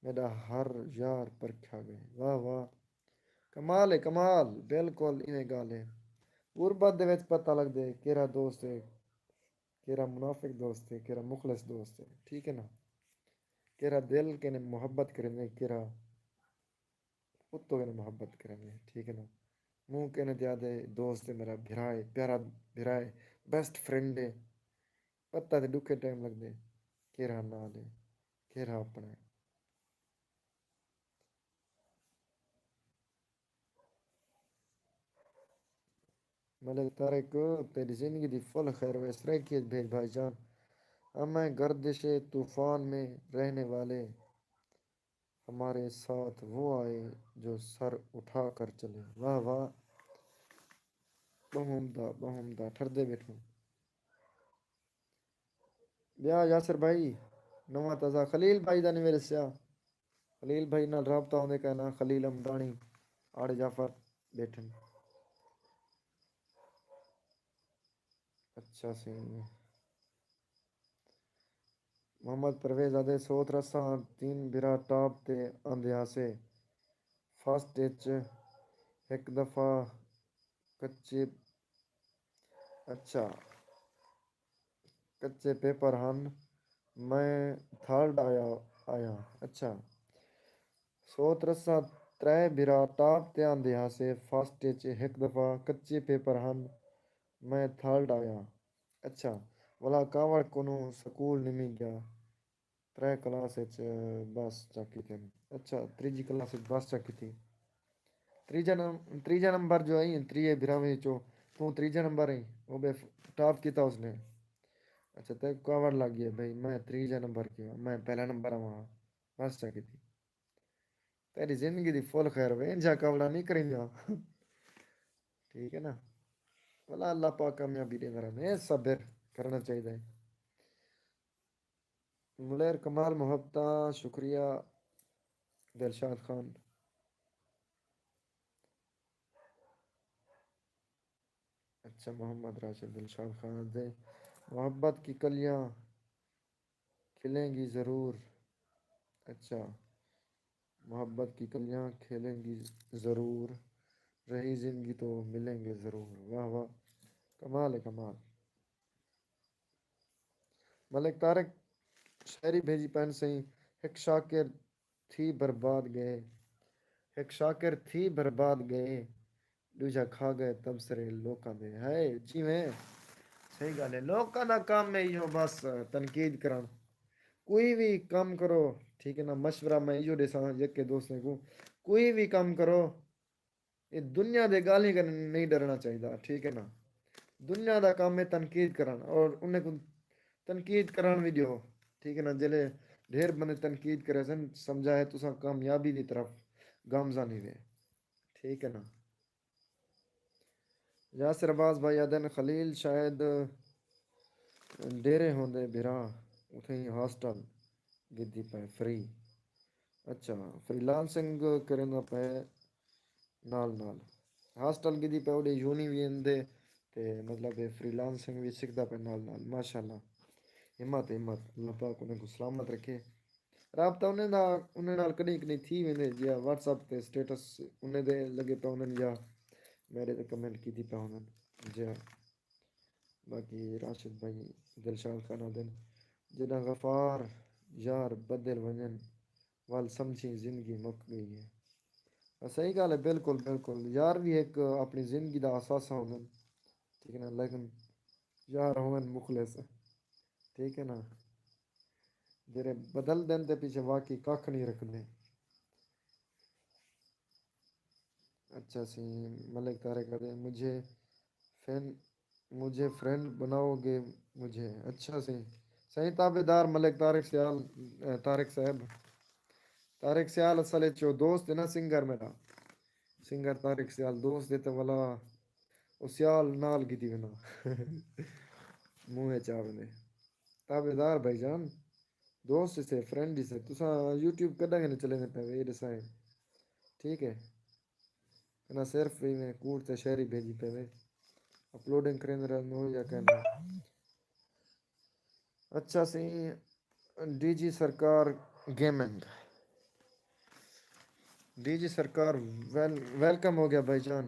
میرا ہر یار پرکھا گئے واہ واہ کمال ہے کمال بالکل ایویں گل ہے غربت دے وچ پتہ لگدا ہے کیڑا دوست ہے کیڑا منافق دوست ہے کیڑا مخلص دوست ہے ٹھیک ہے نا کیڑا دل کنے محبت کرنے کیڑا اتو کنے محبت کرنے ٹھیک ہے نا منہ کہنے دیادے دوست ہے میرا بھرا ہے پیارا بھرا ہے بیسٹ فرینڈ ہے پتہ تے دکھے ٹائم لگدے کیڑا نال ہے کیڑا اپنا ہے ملک طارق تیری زندگی دی فل خیر و سرکیت بھیج بھائی جان ہمیں گردش طوفان میں رہنے والے ہمارے ساتھ وہ آئے جو سر اٹھا کر چلے واہ واہ بہمدہ ٹھردے بیٹھوں بیا یاسر بھائی نواں تازہ خلیل بھائی دا نہیں میرے سیا خلیل بھائی نال رابطہ ہونے کا نا خلیل امدانی آڑ جعفر بیٹھن اچھا سی محمد پرویز آدے سوت رساں تین برا ٹاپ تے آندے آسے فسٹ وچ ایک دفعہ کچے اچھا کچے پیپر ہن میں تھرڈ آیا اچھا سوت رساں ترے برا ٹاپ تے آندے آسے فسٹ وچ ایک دفعہ کچے پیپر ہن میں تھرڈ آیا اچھا ولا کاوڑ کنوں سکول نمی گیا ترے کلاس وچ بس چکی تھی اچھا تریجی کلاس وچ بس چکی تھی تریجا نمبر جو آئی تریے بھراویں چوں تو تریجا نمبر آئی وہ بے ٹاپ کیتا اس نے اچھا تے کاوڑ لگ گیا بھائی میں تریجا نمبر کیا میں پہلا نمبر آواں بس چکی تھی تیری زندگی دی فل خیر ہوئے انجا کاوڑا نہیں کرینگا ٹھیک ہے نا بلا اللہ پاک کامیابی دے رہے صبر کرنا چاہیے ملیر کمال محبتاں شکریہ دلشاد خان اچھا محمد راشد دلشاد خان دے محبت کی کلیاں کھلیں گی ضرور اچھا محبت کی کلیاں کھیلیں گی ضرور رہی زندگی تو ملیں گے ضرور واہ واہ کمال ہے کمال ملک طارق شاعری بھیجی پہن سہی ایک شاکر تھی برباد گئے ایک شاکر تھی برباد گئے دوجا کھا گئے تب سرے لوکاں دے ہائے جی میں صحیح گل ہے لوکاں دا کام ہے ایو بس تنقید کرن کوئی بھی کام کرو ٹھیک ہے نا مشورہ میں ایو دیساں یکے دوستیں کو کوئی بھی کام کرو یہ دنیا دے گالی کنے نہیں ڈرنا چاہیدا ٹھیک ہے نا دنیا دا کام ہے تنقید کرنا اور انہیں کو تنقید کرن بھی دیو ٹھیک ہے نا جلے ڈھیر بندے تنقید کرے سن سمجھائے تساں کامیابی دی طرف گامزن ہوئے ٹھیک ہے نا یاسر عباس بھائی عدن خلیل شاید ڈیرے ہوندے بھرا اتھیں ہاسٹل گدی پے فری اچھا فری لانسنگ کرنا پے نال نال hostel Gadi pay Uday uni when they تے مطلب فری لانسنگ بھی سیکھدا پیا نال نال ماشاء اللہ ہمت ہمت اللہ پاک انہیں کو سلامت رکھے رابطہ انہیں نال کدی کدی تھی ویندے جیاں واٹس ایپ تے سٹیٹس انہیں دے لگے پے ہونن یا میرے تے کمنٹ کیتی پے ہونن جی ہاں باقی راشد بھائی دلشاد خان عدن جناں غفار یار بدل ونجن وال سمجھی زندگی مک گئی ہے صحیح گل ہے، بالکل بالکل، یار بھی ایک اپنی زندگی دا اثاثہ ہوگا، ٹھیک ہے نا، لیکن یار ہون مخلص، ٹھیک ہے نا، جڑے بدل دین تے پیچھے واقعی کھ نہیں رکھنے۔ اچھا سی، ملک طارق کہتے ہیں فین مجھے فرینڈ بناؤ گے مجھے؟ اچھا سی، صحیح تابے دار ملک طارق سیال، طارق صاحب، طارق سیال اصل چو دوست ہے نا سنگر میرا، سنگر طارق سیال دوست دیتے والا، وہ سیال نال کی تھی بنا منہ چاونے، تابے دار بھائی جان، دوست سے فرینڈ سے تسا یوٹیوب کدا کے نہیں چلے پے یہ دسائے، ٹھیک ہے کنا صرف میں کوڑ تے شہری بھیجی پے اپلوڈنگ کریں رہے یا کہنا۔ اچھا سی، ڈی جی سرکار گیمنگ، ڈی جی سرکار ویلکم ہو گیا بھائی جان،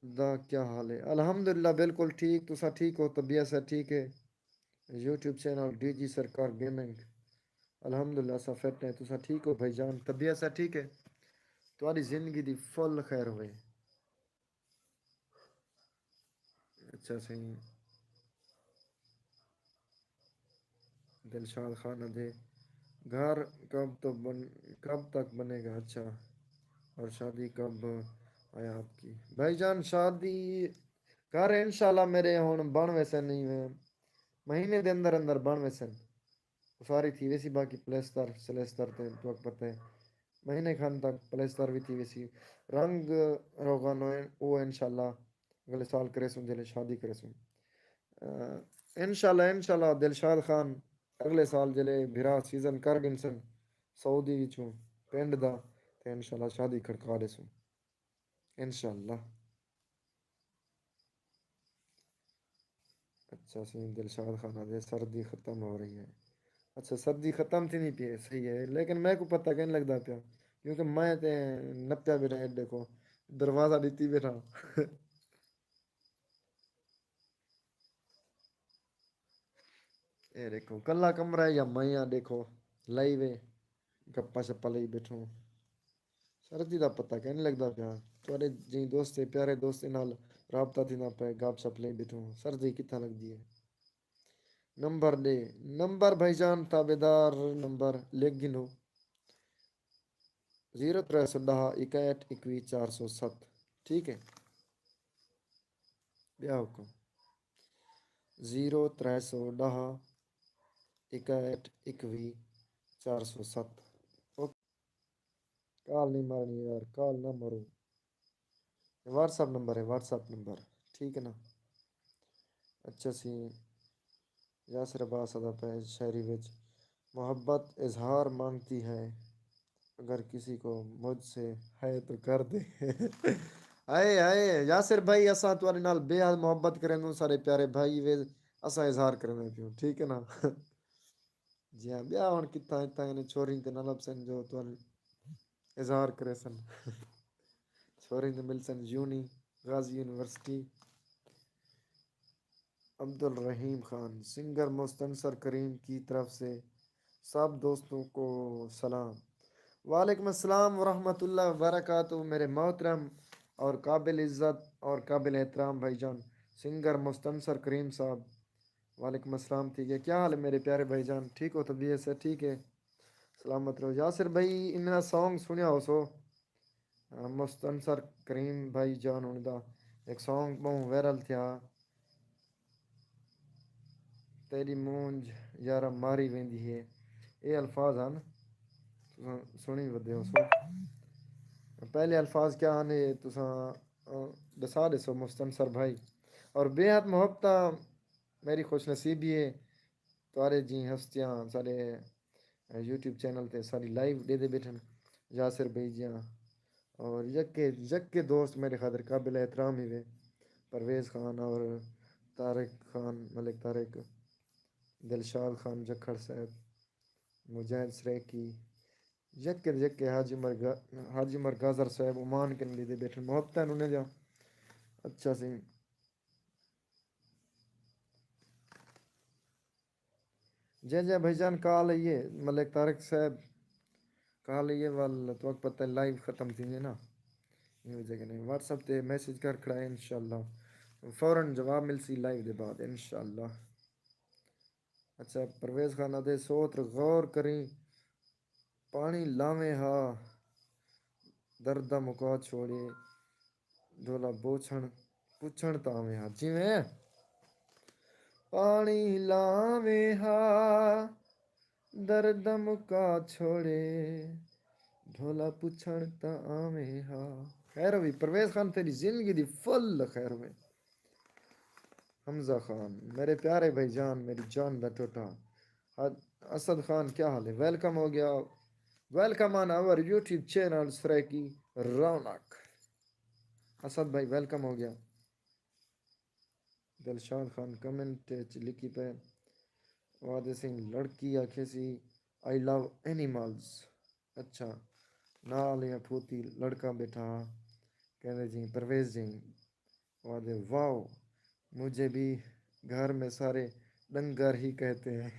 دا کیا حال ہے؟ الحمدللہ بالکل ٹھیک، تسا ٹھیک ہو؟ طبیعت سے ٹھیک ہے؟ یوٹیوب چینل ڈی جی سرکار گیمنگ، الحمدللہ سا فٹ ہے، تسا ٹھیک ہو بھائی جان؟ طبیعت سا ٹھیک ہے؟ تمہاری زندگی دی فل خیر ہوئے۔ اچھا صحیح، دلشاد خان دے گھر کب تک بنے گا؟ اچھا، اور شادی کب آیا آپ کی؟ بھائی جان شادی گھر انشاءاللہ میرے ہون بن ویسے نہیں ہوئے، مہینے دے اندر اندر بن ویسے ساری تھی ویسی، باقی پلستر سلستر تے تو پتہ ہے مہینے کھان تک پلستر بھی تھی ویسی، رنگ روغن وہ انشاءاللہ اگلے سال کرے سن جلے شادی کرے سن، انشاءاللہ دلشاد خان اگلے سال جلے بھرا سیزن کر گنسن سعودی وچوں پنڈ دا تے انشاءاللہ شادی کھڑکا دے سن انشاءاللہ۔ اچھا سی، دلشاد خان دے سردی ختم ہو رہی ہے، اچھا سردی ختم تھی نہیں پی صحیح ہے، لیکن میں کو پتہ کہیں لگتا پیا کیونکہ میں تے نپیا بھی رہا دیکھو دروازہ دیتی بیٹھا اے دیکھو کلا کمرہ ہے یا میں دیکھو لائی وے گپا شپا لئی بیٹھوں، سردی دا پتہ کہ نہیں لگتا پیا، تھوڑے جی دوست پیارے دوست نال رابطہ تھی نہ پہ گپ شپ لئی بیٹھوں، سردی کتنا لگتی ہے؟ نمبر دے، نمبر بھائی جان تابے دار نمبر لکھ گنو، 0310 61 21 407، ٹھیک ہے بیا حکم 0310 61 21 407، کال نہیں مارنی یار، کال نہ مارو، واٹس اپ نمبر ہے، واٹس اپ نمبر، ٹھیک ہے نا۔ اچھا سی، یاسر عباس ادا پہ شہری وچ محبت اظہار مانگتی ہے، اگر کسی کو مجھ سے ہے تو کر دے آئے آئے یاسر بھائی اساں تمہارے نال بے حد محبت کریں دوں سارے پیارے بھائی وے اساں اظہار کرنے پیوں، ٹھیک ہے نا جی ہاں بیا ہن کتا اتنا یعنی چھوری تے نہ لب سن جو تو اظہار کرے سن چھوری تے مل سن یونی غازی یونیورسٹی۔ عبد الرحیم خان سنگر مستنصر کریم کی طرف سے سب دوستوں کو سلام، وعلیکم السلام ورحمۃ اللہ وبرکاتہ میرے محترم اور قابل عزت اور قابل احترام بھائی جان سنگر مستنصر کریم صاحب، وعلیکم السلام، ٹھیک ہے؟ کیا حال ہے میرے پیارے بھائی جان؟ ٹھیک ہو؟ طبیعت سے ٹھیک ہے؟ سلامت رہو یاسر بھائی، انہاں سانگ سنیا ہو سو مستنصر کریم بھائی جان ان دا ایک سانگ بہت وائرل تھیا، تیری مونج یارا ماری ویندی ہے، اے الفاظ ہیں سنی ودے ہو سو، پہلے الفاظ کیا آنے تساں دسا دے سو مستنصر بھائی، اور بے حد محبت میری خوش نصیبی ہے تارے جی ہستیاں سارے یوٹیوب چینل تے ساری لائیو دے دے بیٹھن یاسر بھائی جیاں، اور یک کے دوست میرے خاطر قابل احترام ہی وے پرویز خان اور طارق خان ملک طارق، دلشاد خان جکھڑ صاحب، مجاہد سریکی، یک حاجی عمر گازر صاحب عمان کے لیے بیٹھے محبت ہے انہوں نے جا اچھا سی، جے جے بھائی جان کال آئیے ملک طارق صاحب کال آئیے وال تو پتہ لائیو ختم تھی نا وجہ کہ نہیں واٹس ایپ تے میسج کر کھڑا ہے انشاءاللہ فوراً جواب مل سی لائیو دے بعد انشاءاللہ. اچھا پرویز خان دے سوت غور کریں پانی لاویں ہا درد مکا چھوڑے دھولا بوچھن پوچھن تاویں ہا جی میں پانی لاویں ہا درد مکا چھوڑے ڈھولا پوچھن تا آویں ہا. خیر ہوئی پرویز خان تیری زندگی دی فل خیر ہوئے. حمزہ خان میرے پیارے بھائی جان میری جان دا ٹوٹا. اسد خان کیا حال ہے ویلکم ہو گیا welcome on our YouTube channel Saraiki Raunaq. Asad بھائی ویلکم ہو گیا. دلشاد خان کمنٹ لکھی پہ وعدے سنگھ لڑکی آکھے سی آئی لو اینیملز. اچھا نال یا پھوتی لڑکا بیٹھا کہنے جی پرویز جی وعدے واو مجھے بھی گھر میں سارے ڈنگر ہی کہتے ہیں.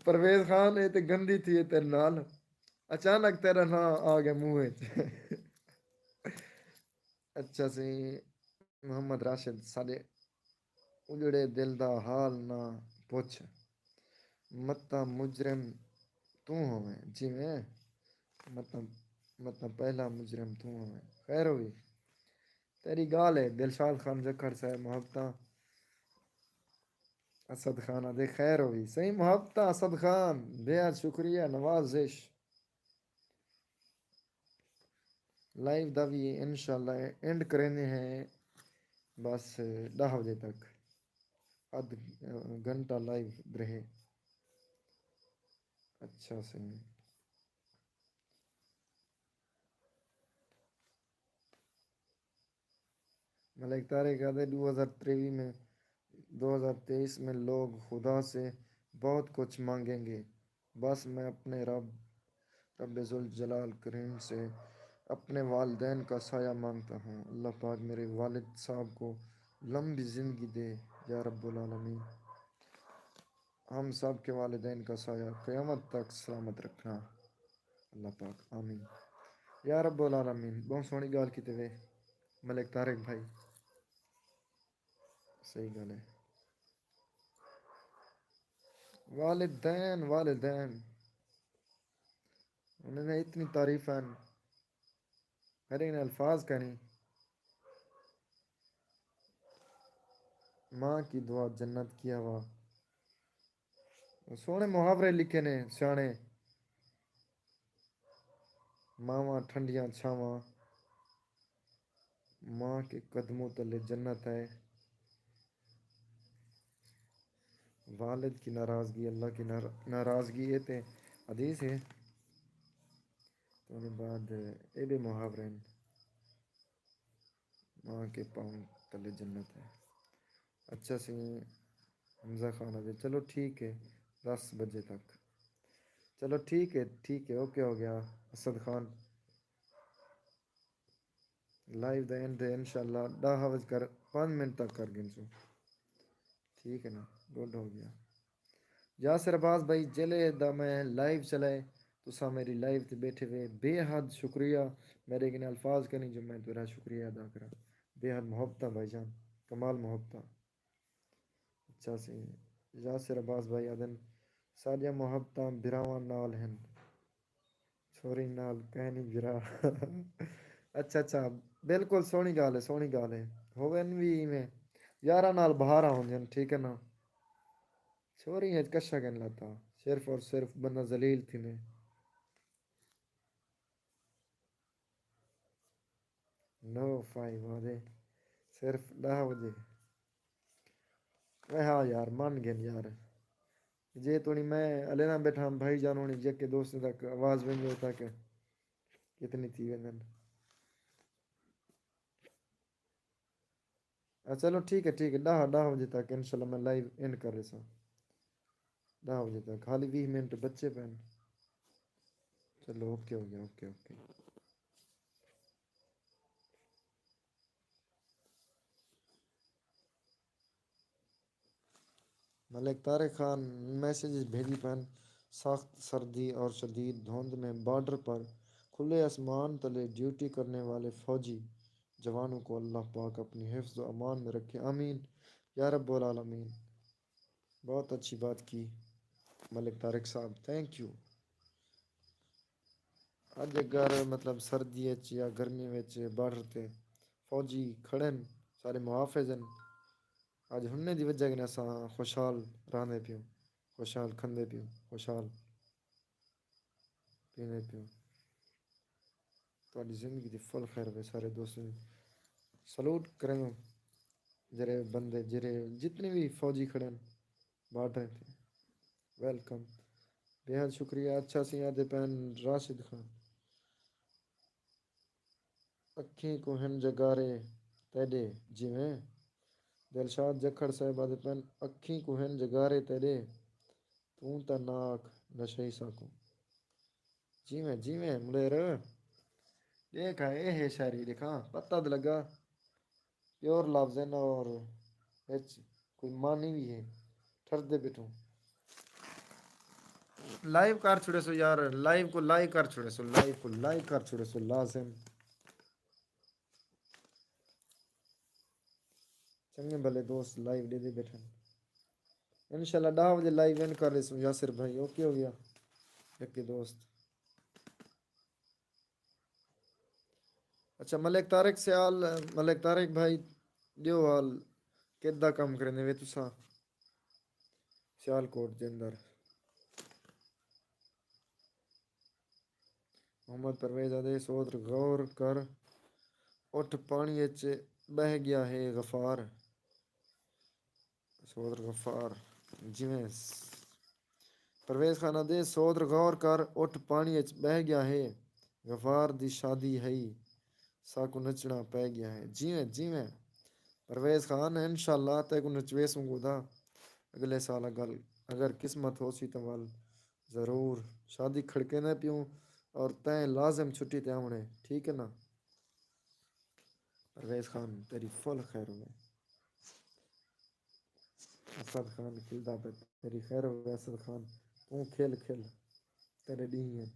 پرویز خان یہ تے گندی تھی یہ تیرے نال اچانک تیرا نا آ گیا منہ. اچھا سی محمد راشد ساڈے اجڑے دل دا حال نہ پوچھ متا مجرم تو ہوویں جی میں مطلب پہلا مجرم تو ہوویں. خیر ہوئی تیری گال ہے دلشاد خان جکھڑ صاحب محبتاں اسد خان دے خیر ہوئی صحیح محبتاں اسد خان بہت شکریہ نوازش. لائیو دا بھی انشاءاللہ اینڈ کرنے ہیں بس 10 بجے تک آدھ گھنٹہ لائیو رہے. اچھا صحیح ملک تارے کہتے 2023 میں 2023 میں لوگ خدا سے بہت کچھ مانگیں گے بس میں اپنے رب ذوالجلال کریم سے اپنے والدین کا سایہ مانگتا ہوں. اللہ پاک میرے والد صاحب کو لمبی زندگی دے یا رب العالمین. ہم سب کے والدین کا سایہ قیامت تک سلامت رکھنا اللہ پاک آمین یا رب العالمین. بہت سونی گال کی تے ملک طارق بھائی صحیح گل ہے. والدین انہوں نے اتنی تعریف ہیں میرے ان الفاظ کا نہیں. ماں کی دعا جنت کی ہوا سونے محاورے لکھے نے سیانے ماواں ٹھنڈیاں چھاواں ماں کے قدموں تلے جنت ہے. والد کی ناراضگی اللہ کی ناراضگی یہ تے حدیث ہے تو انہیں بعد یہ بھی محاورے ہیں ماں کے پاؤں تلے جنت ہے. اچھا سی حمزہ خان ابھی چلو ٹھیک ہے 10 بجے تک چلو ٹھیک ہے اوکے ہو گیا. Asad Khan live the and انشاءاللہ 10 بج کر 5 منٹ تک کر گنسو ٹھیک ہے نا گڈ ہو گیا. یاسر عباس بھائی جلے دا میں لائیو چلائے تو سا میری لائیو تے بیٹھے ہوئے بے حد شکریہ. میرے کنے الفاظ کا نہیں جو میں تیرا شکریہ ادا کرا بے حد محبتہ بھائی جان کمال محبتہ. اچھا سی یاسر عباس بھائی آدن ساڈیاں محبتاں براواں نال ہیں چھوری نال کہنی برا. اچھا بالکل سونی گال ہے ہوون بھی میں یاراں نال بہاراں ہوندیاں ٹھیک ہے نا چھوری ہے کشا کہن لاتا صرف اور صرف بندہ ذلیل تھی نے. نو 5 بجے صرف 10 بجے ہاں یار مان گئے یار جے تو نہیں میں علینا بیٹھا بھائی جانو نہیں جے کے دوست تک آواز بن تک کتنی تھی وینن. چلو ٹھیک ہے 10 بجے تک انشاءاللہ میں لائیو اینڈ کر رہا ہوں 10 بجے تک خالی 20 منٹ بچے پین. چلو اوکے ہو گیا اوکے. ملک طارق خان میسیجز بھیجی پہن سخت سردی اور شدید دھند میں بارڈر پر کھلے آسمان تلے ڈیوٹی کرنے والے فوجی جوانوں کو اللہ پاک اپنی حفظ و امان میں رکھے، آمین یا رب العالمین۔ بہت اچھی بات کی ملک طارق صاحب، تھینک یو۔ اج اگر مطلب سردی یا گرمی بارڈر تے فوجی کھڑن سارے محافظ ہیں، اج ہننے دی وجہ کہ اساں خوشحال رہنے پیوں، خوشحال کھندے پیوں، خوشحال پینے پیوں۔ تہاڈی زندگی دی فل خیر ہوے سارے دوستوں، سلوٹ کریں جڑے بندے جڑے جتنے بھی فوجی کھڑے ہیں بارڈر تے، ویلکم، بہت شکریہ۔ اچھا سی آدھے پین راشد خان، اکھیں کو ہن جگارے تیڈے جویں دلشاد جکھڑ صاحب آدھے پین اکھیں کو ہن جگارے تیڈے توں تا ناک نشئی ساکوں، جیویں ملیر دیکھا اے ہے شاعری، دیکھا پتہ تو لگا پیور لفظ ہیں اور کوئی معنی بھی ہے، ٹھردے بیٹھوں لائیو کر چھوڑے سو یار، لائیو کو لائک کر چھوڑے سو، لائیو کو لائک کر چھوڑے سو لازم، چنگے بھلے دوست لائیو دے دے بیٹھے انشاءاللہ 10 بجے لائیو اینڈ کر رہے سو یاسر بھائی، اوکے ہو گیا ایک دوست۔ اچھا ملک طارق سیال، ملک طارق بھائی دیو حال کدا کام کرنے وے تساں سیال کوٹ دے اندر؟ محمد پرویز آدھے سودر غور کر اٹھ پانی اچ بہ گیا ہے غفار، سودر غفار جویں پرویز خان دے سودر غور کر اٹھ پانی اچ بہ گیا ہے غفار دی شادی ہے ساکو نچنا پہ گیا ہے، جیویں پرویز خان انشاءاللہ تے کو نچوے سوں دا اگلے سال اگر قسمت ہو سی تو ول ضرور شادی کھڑکے نہ پیوں اور تیں لازم چھٹی تے آونے، ٹھیک ہے نا پرویز خان تیری فل خیر ہوئے، اسد خان کھلدا پہ تیری خیر ہوئے اسد خان، تو کھل تیرے ڈی ہیں۔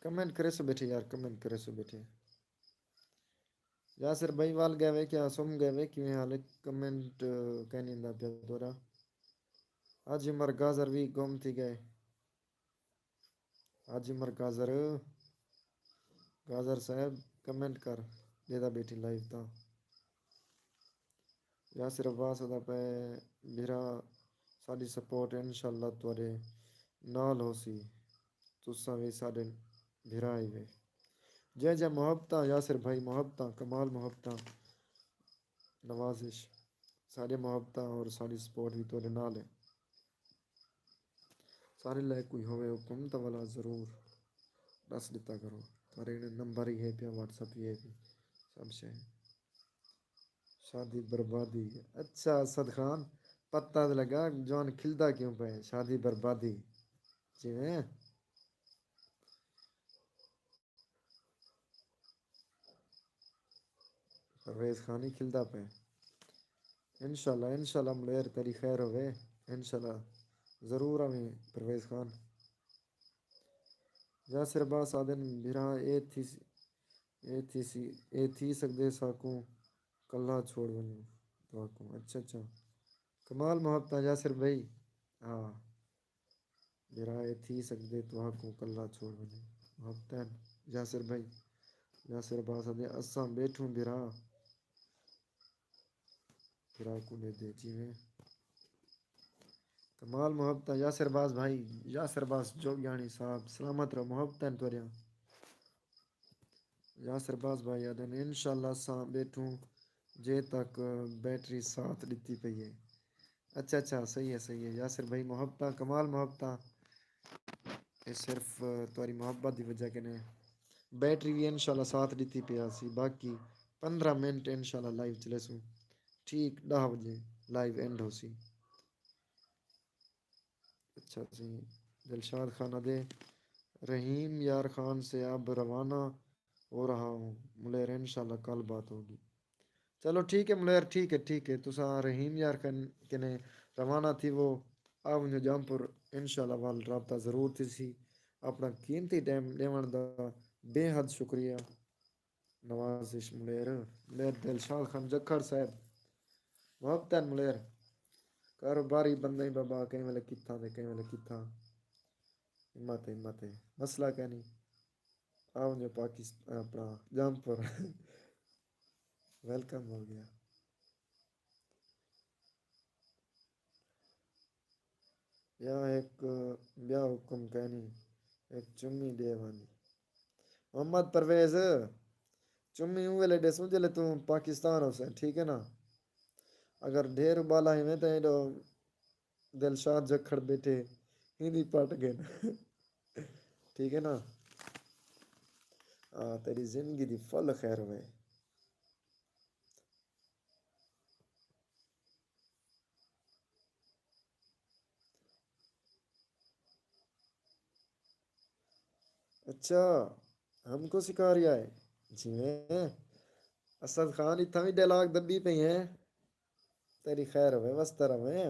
کمنٹ کرے سو بیٹھے یار، کمنٹ کرے سو بیٹھے یاسر بھائی وال گئے وے کیا سم گئے وے کیویں حال ہے، کمنٹ کہنی دا پیا دورا حاجی عمر گازر بھی گم تھی گئے، حاجی عمر گازر صاحب کمنٹ کر دیدا بیٹھی لائیو تا یاسر عباس ادا پہ بھرا ساری سپورٹ انشاءاللہ تورے نال ہو سی، تساں بھی ساڈے بھرا ہی وے، جے محبتاں یاسر بھائی، محبتاں کمال محبتاں نوازش سارے محبتاں اور ساری سپورٹ بھی تورے نال ہے، سارے لائے کوئی ہوئے حکم تو والا ضرور دس دیتا کرو، تارے نمبر ہی ہے پیا، واٹس اپ ہی ہے پیا، سب سے شادی بربادی، اچھا اسد خان پتہ لگا جوان کھلدا کیوں پہ شادی بربادی جویں پرویز خان ہی کھلدا پہ، انشاءاللہ ملیر تیری خیر ہوئے انشاءاللہ ضرور آویں پرویز خان، یاسر عباس آدن بھرا اے تھی سکدے ساکوں کلہ چھوڑ ونجوں تواکوں، اچھا کمال محبتاں یاسر بھائی، ہاں بھرا اے تھی سکدے تواکوں کلہ چھوڑ ونجوں محبتاں یاسر بھائی، یاسر عباس آدھے اساں بیٹھوں بھرا کو لے دے جیویں کمال محبتاں یاسر باز بھائی، یاسر باز جوگیانی صاحب سلامت رہو، محبتاں توریاں یاسر باز بھائی آدھن انشاءاللہ ساں بیٹھوں جے تک بیٹری ساتھ دیتی پئی ہے، اچھا صحیح ہے یاسر بھائی، محبتاں کمال محبتاں، یہ صرف تاری محبت دی وجہ کے نے بیٹری بھی انشاءاللہ ساتھ دیتی پیا سی، باقی 15 منٹ انشاءاللہ لائیو چلے سوں، ٹھیک 10 بجے لائیو اینڈ ہو سی، اچھا جی دلشاد خانہ دے رحیم یار خان سے اب روانہ ہو رہا ہوں ملیر، انشاءاللہ کل بات ہوگی۔ چلو ٹھیک ہے ملیر، ٹھیک ہے تسا رحیم یار خان کے نے روانہ تھی وہ آو جام پر انشاءاللہ وال رابطہ ضرور تھی سی۔ اپنا قیمتی ٹائم دیون دا بے حد شکریہ نوازش ملیر۔ ملیر دلشاد خان جکھڑ صاحب محبتاً ملیر کاروباری بندے ہی بابا کہیں والے کتھا دے کہیں والے کتھا ہمت ہے مسئلہ کیا نہیں آؤ جو پاکستان اپنا جام پر ویلکم ہو گیا۔ یا ایک بیا حکم کہنی ایک چمی دے وانی محمد پرویز چمی ہوں ویلے دے سمجھے لے تم پاکستان ہو سے ٹھیک ہے نا۔ اگر ڈھیر بالا ہی میں تو دلشاد جکھڑ بیٹھے ہندی پٹ گئے ٹھیک ہے نا۔ تیری زندگی دی فل خیر ہوئے۔ اچھا ہم کو سکھا رہا ہے جی میں اسد خان اتنا بھی ڈائلاگ دبی پہ ہیں تیری خیر ہوئے وسط رہے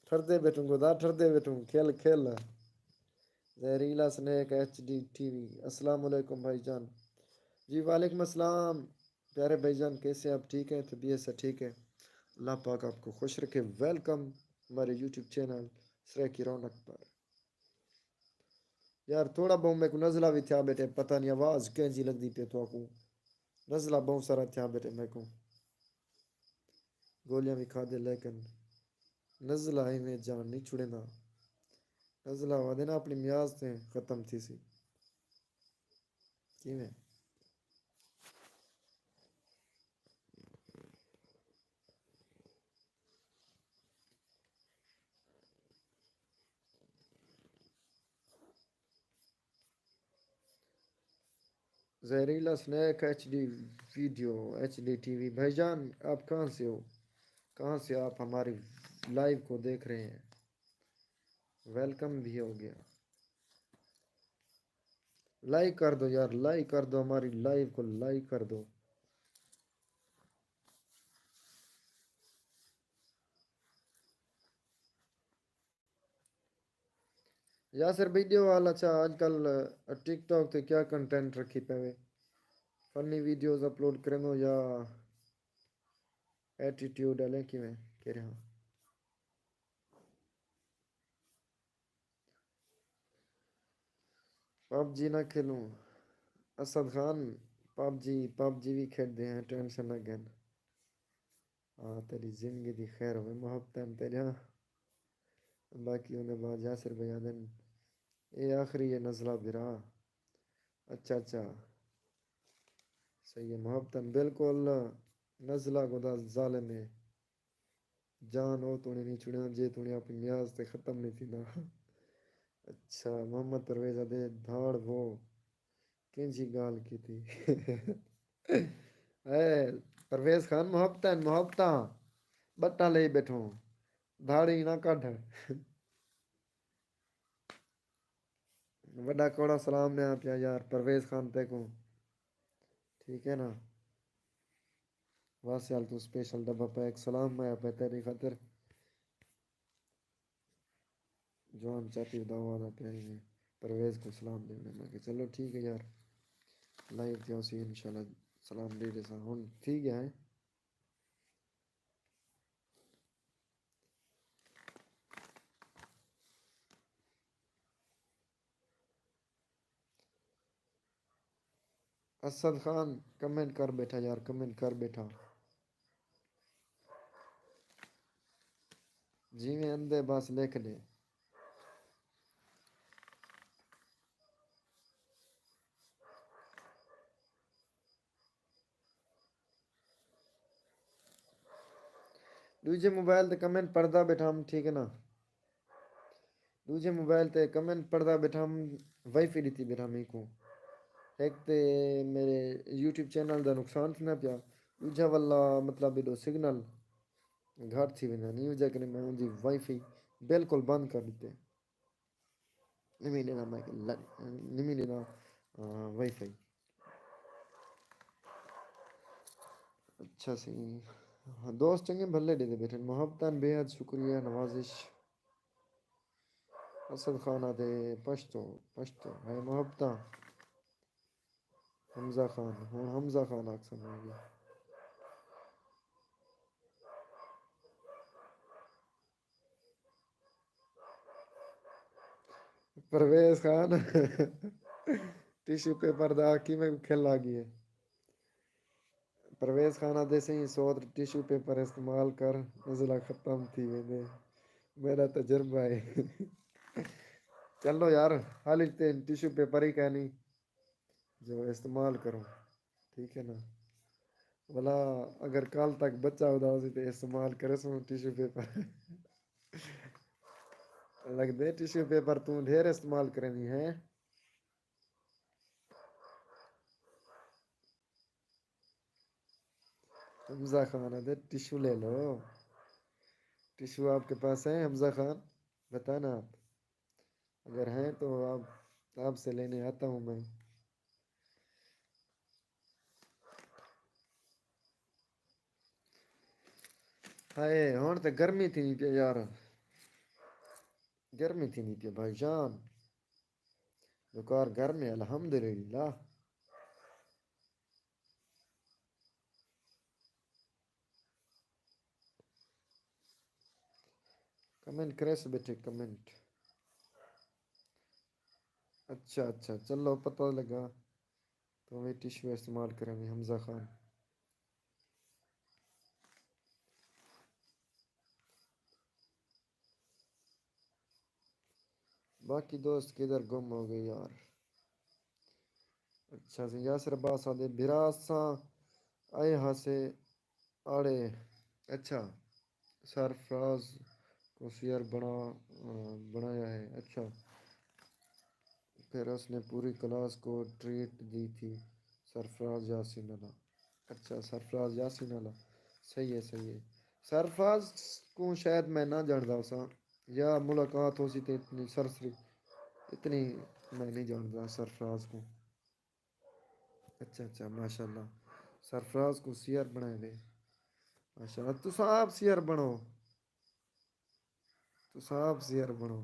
ٹھردے بیٹھوں گدا ٹھردے بیٹھوں کھیل کھیل زہریلا snake H D T V السلام علیکم بھائی جان۔ جی وعلیکم السلام پیارے بھائی جان، کیسے آپ ٹھیک ہیں؟ طبیعت سے ٹھیک ہے؟ اللہ پاک آپ کو خوش رکھے۔ ویلکم ہمارے یوٹیوب چینل سرے کی رونق پر۔ یار تھوڑا بہت میں کو نزلہ بھی تھا بیٹے، پتہ نہیں آواز کینجی لگ دی پہ تو آکو نزلہ بہت سارا تھا بیٹے، میں کو گولیاں بھی کھا دے لیکن نزلہ ہی میں جان نہیں چھڑے نا۔ نزلہ ہوا دینا اپنی میاز سے ختم تھی سی کی میں زہریلا snake H D video H D T V بھائی جان آپ کہاں سے ہو؟ کہاں سے آپ ہماری لائیو کو دیکھ رہے ہیں؟ ویلکم بھی ہو گیا۔ لائک کر دو یار، لائک کر دو ہماری لائیو کو، لائک کر دو۔ یاسر ویڈیو والا اچھا آج کل ٹک ٹاک تے کیا کنٹینٹ رکھی پہ فنی ویڈیوز اپلوڈ کریں گے یا ایٹیٹیوڈ ڈالیں کی میں کہہ رہا ہوں۔ پب جی نہ کھیلوں اسد خان، پب جی بھی کھیلتے ہیں ٹینشن نہ گن۔ تیری زندگی دی خیر ہوئے محبت تیرے ہاں باقی انہیں بعد یاسر بیادن اے آخری یہ نزلہ برا اچھا صحیح ہے محبت بالکل نزلہ گدا ظالم ہے جان ہو تو نہیں چھڑے جے تو نے اپنی نیاز تے ختم نہیں تھی نا۔ اچھا محمد پرویز دے دھاڑ وہ کینجی گال کی تھی اے پرویز خان محبتاں بٹا لے بیٹھوں دھاڑی نہ کٹ وڈا کوڑا سلام نے آپ یار پرویز خان تے کو ٹھیک ہے نا۔ واسیال تو سپیشل ڈبہ پیک سلام میں آپ تیری خاطر جوان چاہتی دعوا دا پیاری میں پرویز کو سلام دینے میں کہ چلو ٹھیک ہے یار لائیو تھی اسی انشاءاللہ سلام دے دے سا ہون ٹھیک ہے۔ اسد خان کمنٹ کر بیٹھا یار، کمنٹ کر بیٹھا جی میں اندے بس لکھ دے۔ دوسرے موبائل تے کمنٹ پڑھدا بیٹھا ہم ٹھیک ہے نا۔ دوسرے موبائل تے کمنٹ پڑھدا بیٹھا ہم وائی فائی دیتی بیٹھا میں کو ایک تے میرے یوٹیوب چینل دا نقصان تھی نہ پیا دوجا والا مطلب ایڈو سگنل گھر تھی وینا نہیں وجہ کہ میں ان دی وائی فائی بالکل بند کر دیتے نہیں لینا میں نہیں لینا وائی فائی اچھا سی دوست چنگے بھلے دے بیٹھے محبتاً بے حد شکریہ نوازش اسد خانہ دے پشتو ہے محبتاں حمزہ خان ہوں حمزہ خان اکثر ہو گیا Pervez Khan tissue paper the کی میں کھیل آگئی ہے پرویز خان آدھے سے ہی سوت ٹیشو پیپر استعمال کر نزلہ ختم تھی ویندے میرا تجربہ ہے چلو یار حالی ٹیشو پیپر ہی کہنی جو استعمال کرو ٹھیک ہے نا بلا اگر کل تک بچہ ادا ہو تو استعمال کرے سو ٹیشو پیپر لگ دے ٹیشو پیپر تو ڈھیر استعمال کرنی ہے حمزہ خان آدھے ٹیشو لے لو ٹیشو آپ کے پاس ہے حمزہ خان بتانا آپ اگر ہیں تو آپ سے لینے آتا ہوں میں ہائے ہون تے گرمی تھی نہیں پہ یار گرمی تھی نہیں پہ بھائی جان دکار گرم ہے الحمدللہ کمنٹ کرے سے بیٹھے کمنٹ اچھا اچھا چلو پتہ لگا تو وہ ٹیشو استعمال کریں گے حمزہ خان باقی دوست کدھر گم ہو گئے یار اچھا سی یاسر عباس آدھے براساں آئے ہاسے آڑے اچھا سرفراز کو سیئر بنایا ہے اچھا پھر اس نے پوری کلاس کو ٹریٹ دی تھی سرفراز یاسین اللہ اچھا سرفراز یاسین اللہ صحیح ہے سرفراز کو شاید میں نہ جانتا سا یا ملاقات ہو سی تے اتنی سرسری اتنی میں نہیں جانتا سرفراز کو اچھا ماشاء اللہ سرفراز کو سیئر بنائے دے ماشاء اللہ تو آپ سیئر بنو تو آپ سیئر بنو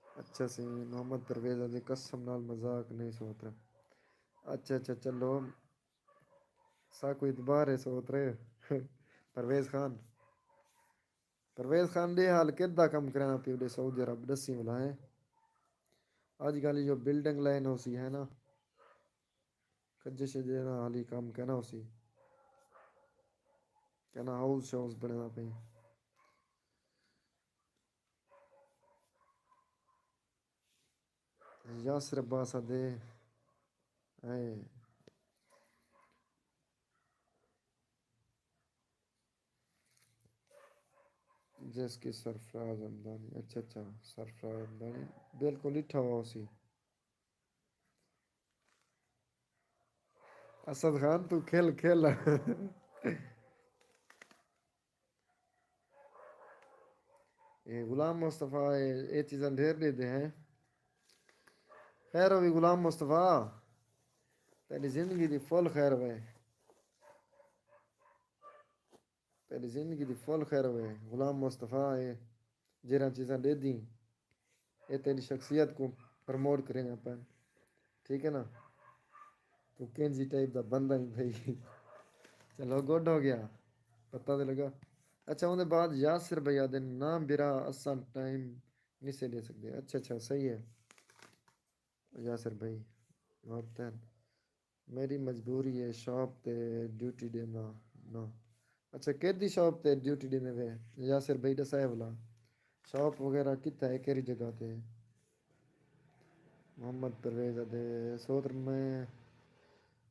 اچھا سی محمد پرویز علی قسم نال مذاق نہیں سوت رہا اچھا چلو سا کوئی اتبار ہے سوت رہے پرویز خان دے حال کدا کم کرانا پیو سعودی عرب دسی والا ہے آج کل جو بلڈنگ لائن ہو سی ہے نا کجے شجے نا حالی کام کہنا اسی کہنا ہاؤس شاؤس بننا پہ یاسر عباس دے اے جس کی سرفراز ہمدانی اچھا سرفراز ہمدانی بالکل اٹھا ہوا اسی اسد خان تو کھیل یہ غلام مصطفیٰ یہ چیزاں ڈھیر دیتے ہیں خیر ہوئی غلام مصطفیٰ تیری زندگی دی فل خیر ہوئے تیری زندگی دی فل خیر ہوئے غلام مصطفیٰ یہ جہاں چیزاں دے دیں یہ تیری شخصیت کو پرموٹ کریں گے اپن ٹھیک ہے نا تو کینجی ٹائپ دا بندہ ہی بھائی چلو گڈ ہو گیا پتہ تو لگا اچھا انہیں بعد یاسر بھیا دن نام برا آسان ٹائم نہیں سے لے سکتے اچھا صحیح ہے یاسر بھائی محبتین میری مجبوری ہے شاپ تے ڈیوٹی دینا نا اچھا کہتی شاپ تے ڈیوٹی دینے پہ یاسر بھائی دسا ہے بلا شاپ وغیرہ کتا ہے کہڑی جگہ تے محمد پرویز دے سوتر میں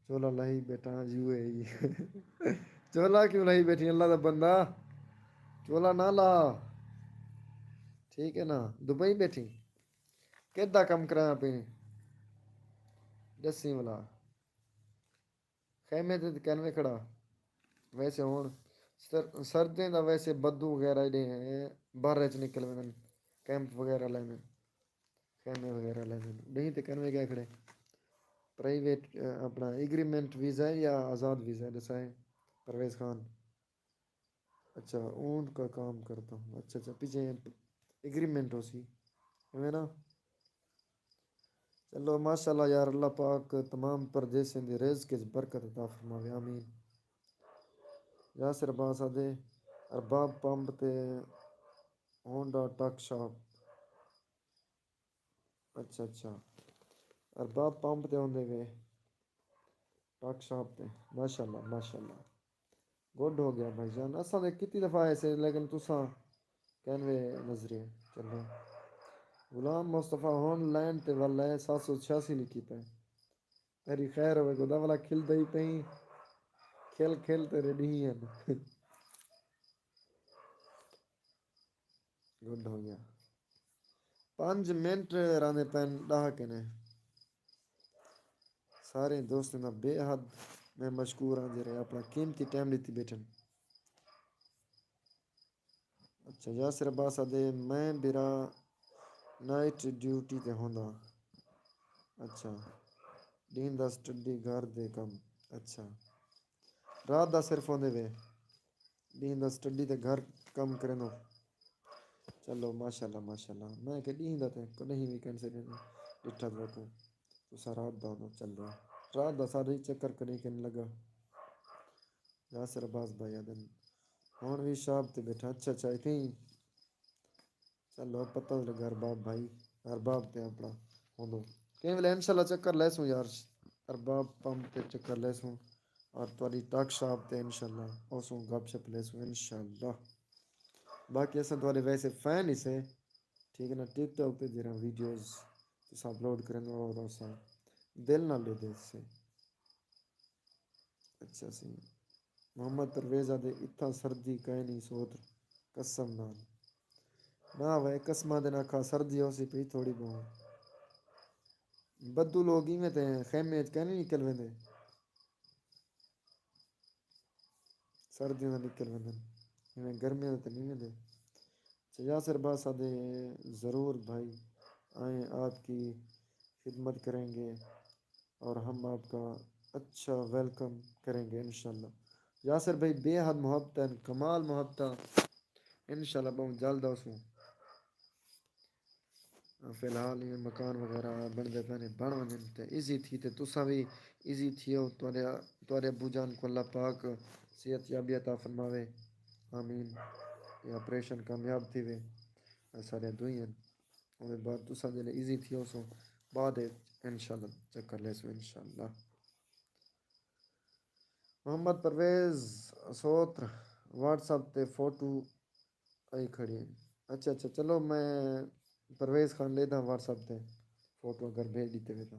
چولا لائی بیٹا جیو ہے چولا کیوں لائی بیٹھی اللہ دا بندہ چولا نہ لا ٹھیک ہے نا دبئی بیٹھی کدا کم کرایا پہ دسی والا خیمے تے کینوے کھڑا ویسے ہون سردیاں دا ویسے بدو وغیرہ جڑے ہیں باہر چ نکل ویندے کیمپ وغیرہ لینے، خیمے وغیرہ لینے نہیں تو کنوے گئے کھڑے پرائیویٹ اپنا ایگریمنٹ ویزا ہے یا آزاد ویزا ہے جیسا ہے پرویز خان؟ اچھا اونٹ کا کام کرتا ہوں، اچھا اچھا پیچھے ایگریمنٹ ہو سی ہے نا؟ چلو ماشاء اللہ یار، اللہ پاک تمام پردیسیں دی رزق کے برکت عطا فرماوے، آمین۔ یاسر عباس آدھے ارباب پمپ تے ہونڈا ٹک شاپ، اچھا اچھا ارباب پمپ تے ہوندے وے ٹک شاپ تے، ماشاء اللہ ماشاء اللہ، گڈ ہو گیا بھائی جان۔ اساں تے کتنی دفعہ ایسے لیکن تساں کہنوے نظریے چلو۔ غلام مصطفیٰ ہون لائن تے والا ہے 786 لکھی پہ، تیری خیر ہوئے خدا والا کھل دئی پئی، کھل کھل تیرے نہیں ہیں گڈ ہو گیا۔ 5 منٹ رانے پین ڈاہ کے نے سارے دوستوں کا بے حد میں مشکور ہاں جڑے اپنا قیمتی ٹائم دیتی بیٹھن۔ اچھا یاسر عباس آدھے میں بیرا نائٹ ڈیوٹی تے ہوندا، اچھا دین دا سٹڈی گھر دے کم، اچھا رات دا صرف ہوندے وے دین دا سٹڈی تے گھر کم کرنو، چلو ماشاء اللہ ماشاء اللہ۔ میں کہ دین دا تے نہیں ویکینڈ سے ڈٹھا تو تسا رات دا ہونا چل رہا رات دا سارے چکر کرنے کہنے لگا یاسر عباس بھائی آدن ہون بھی شاپ تے بیٹھا، اچھا اچھا اتنی چلو پتہ لگا ارباب بھائی، ارباب تے اپنا ہوندو کہ ویلے انشاءاللہ چکر لے سوں یار، ارباب پمپ تے چکر لے سوں اور تواڈی ٹاک شاپ تے انشاءاللہ اوسوں گپ شپ لے سوں انشاءاللہ۔ باقی اساں تواڈے ویسے فین ہی سے ٹھیک ہے نا، ٹک ٹاک تے جرا ویڈیوز تساں اپلوڈ کرنے اور اساں دل نہ لے دے سے، اچھا سی۔ محمد پرویز آدھے اتھا سردی کہیں نہیں سوت قسم نال نہ وے قسمہ دے نہ کھا سردی ہو سی پئی تھوڑی بہت بدو لوگ ہی میں تے خیمے وچ کہیں نہیں نکل ویندے سردیوں دا نکل ویندے میں گرمیاں تے نہیں ویندے۔ یاسر عباس آدھے ضرور بھائی آئیں آپ کی خدمت کریں گے اور ہم آپ کا اچھا ویلکم کریں گے انشاءاللہ۔ یاسر بھائی بے حد محبت ہے، کمال محبت انشاءاللہ بہت جلد اسوں فی الحال یہ مکان وغیرہ بندے پہنے بن ونجن تے ایزی تھی تے تساں بھی ایزی تھیو، تواڈے ابو جان کو اللہ پاک صحت یابی عطا فرماوے، آمین۔ یہ آپریشن کامیاب تھی وے سارے دعائیں اور بعد تساں جلے ایزی تھیو سو بعد انشاءاللہ چکر لے سو انشاءاللہ۔ محمد پرویز سوتر واٹس اپ تے فوٹو آئی کھڑی ہیں، اچھا اچھا چلو میں پرویز خان لے دا واٹس اپ تے فوٹو اگر بھیج دیتے ہوئے تو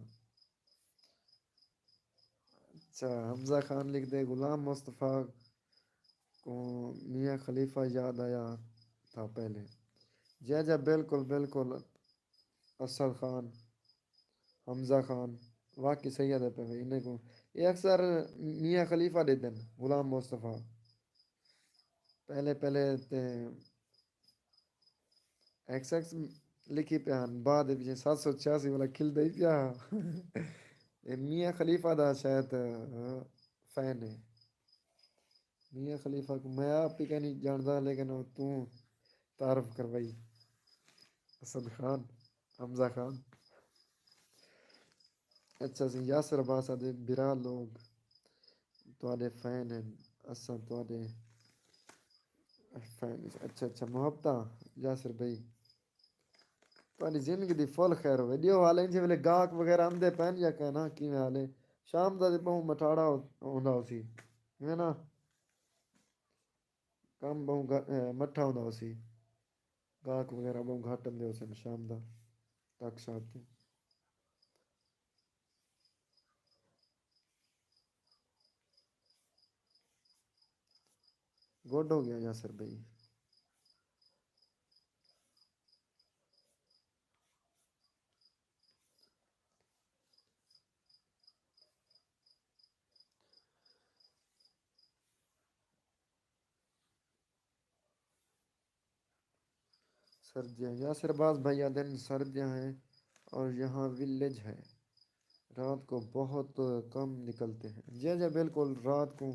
اچھا حمزہ خان لکھ دے غلام مصطفیٰ کو میاں خلیفہ یاد آیا تھا پہلے، جی جی بالکل بالکل اسد خان حمزہ خان واقعی سید ہے پہ انہیں کو یہ اکثر میاں خلیفہ دیتے ہیں غلام مصطفیٰ پہلے پہلے تے ایکس ایکس لکھی پیان بعد 786 والا کھل دے پیا میاں خلیفہ دا شاید فین ہے میاں خلیفہ کو میں آپ ہی کہیں نہیں جانتا لیکن تو تعارف کروائی اسد خان حمزہ خان اچھا سی یاسر عباس آدھے برا لوگ تواڈے فین ہیں اساں تواڈے فین اچھا اچھا محبتاں یاسر بھائی تواڈی زندگی دی فل خیر ہوے دیو حالے جے ویلے گاہک وغیرہ آندے پین یا کہنا کیویں حالے شام دا تے بہوں مٹھاڑا ہوندا سی ہے نا کم بہوں مٹھا ہوندا سی گاہک وغیرہ بہوں گھٹ ہوندے سن شام دا تک شام تے گڈ ہو گیا یاسر بھائی۔ سردیاں یاسر عباس بھائی دن سردیاں ہیں اور یہاں ولیج ہے، رات کو بہت کم نکلتے ہیں۔ جی جی بالکل، رات کو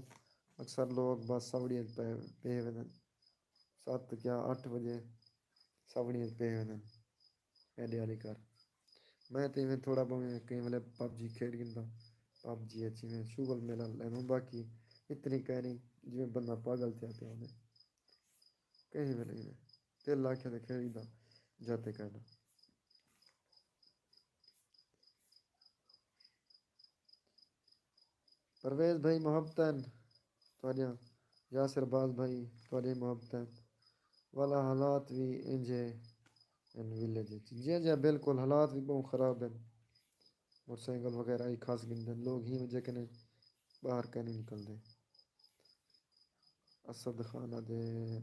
اکثر لوگ بس سوڑی پہ ون 7 یا 8 بجے سوڑی پہ ون میڈیا والی کر میں تو میں تھوڑا بہت کہیں مطلب پب جی کھیل گا، پب جی اچھی میں شوگل میلا لینا باقی اتنی کہہ نہیں جی بندہ پاگل تھے آتے انہیں کہیں میں نہیں میں 3 لاکھ کے کھیل دا جاتے کہنا۔ پرویز بھائی محبتاً تھوڑا یاسر باز بھائی تھوڑی محبتاً والا حالات بھی انجے ان ولیج جی جی بالکل حالات بھی بہت خراب ہیں، موٹر سائیکل وغیرہ ہی خاص گندے لوگ ہی مجھے کہ باہر کہ نہیں نکلتے۔ اسد خانہ دے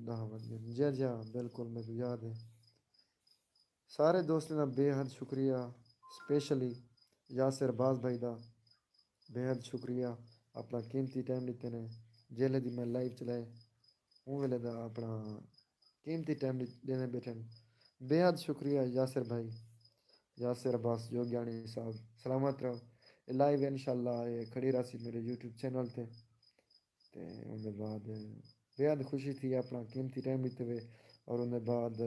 دعوت جی جی بالکل میرے یاد ہے۔ سارے دوستوں کا بے حد شکریہ، اسپیشلی یاسر باز بھائی دا بے حد شکریہ اپنا قیمتی ٹائم لیتے ہیں جیلے دی میں لائف چلائے ہوں ویلے دا اپنا قیمتی ٹائم دینے بیٹھے بے حد شکریہ یاسر بھائی، یاسر عباس جوگیانی صاحب سلامت رہو۔ یہ لائیو انشاءاللہ یہ کھڑی راسی میرے یوٹیوب چینل تے ان کے بعد بے حد خوشی تھی اپنا قیمتی ٹائم لیتے ہوئے، اور ان کے بعد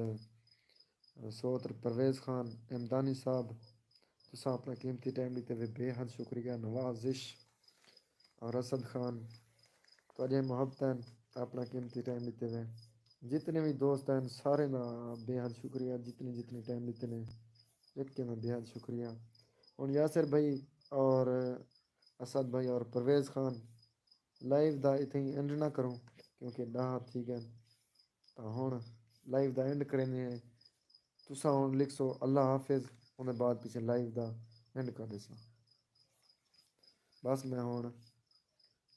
سوتر پرویز خان امدانی صاحب تو اپنا قیمتی ٹائم لیتے ہوئے بے حد شکریہ، نوازش اور اسد خان تھوڑے محبتاً اپنا قیمتی ٹائم لیتے ہوئے جتنے بھی دوست ہیں سارے نا بے حد شکریہ، جتنے ٹائم لیتے ہیں ایک کے میں بے حد شکریہ۔ اور یاسر بھائی اور اسد بھائی اور پرویز خان لائیو دا اتنی اینڈ نہ کروں کیونکہ ٹھیک ہے تو ہوں لائیو دا اینڈ کریں ہیں تسا ہوں لکھ سو اللہ حافظ ان بعد پیچھے لائیو دا اینڈ کر دے سا بس میں ہوں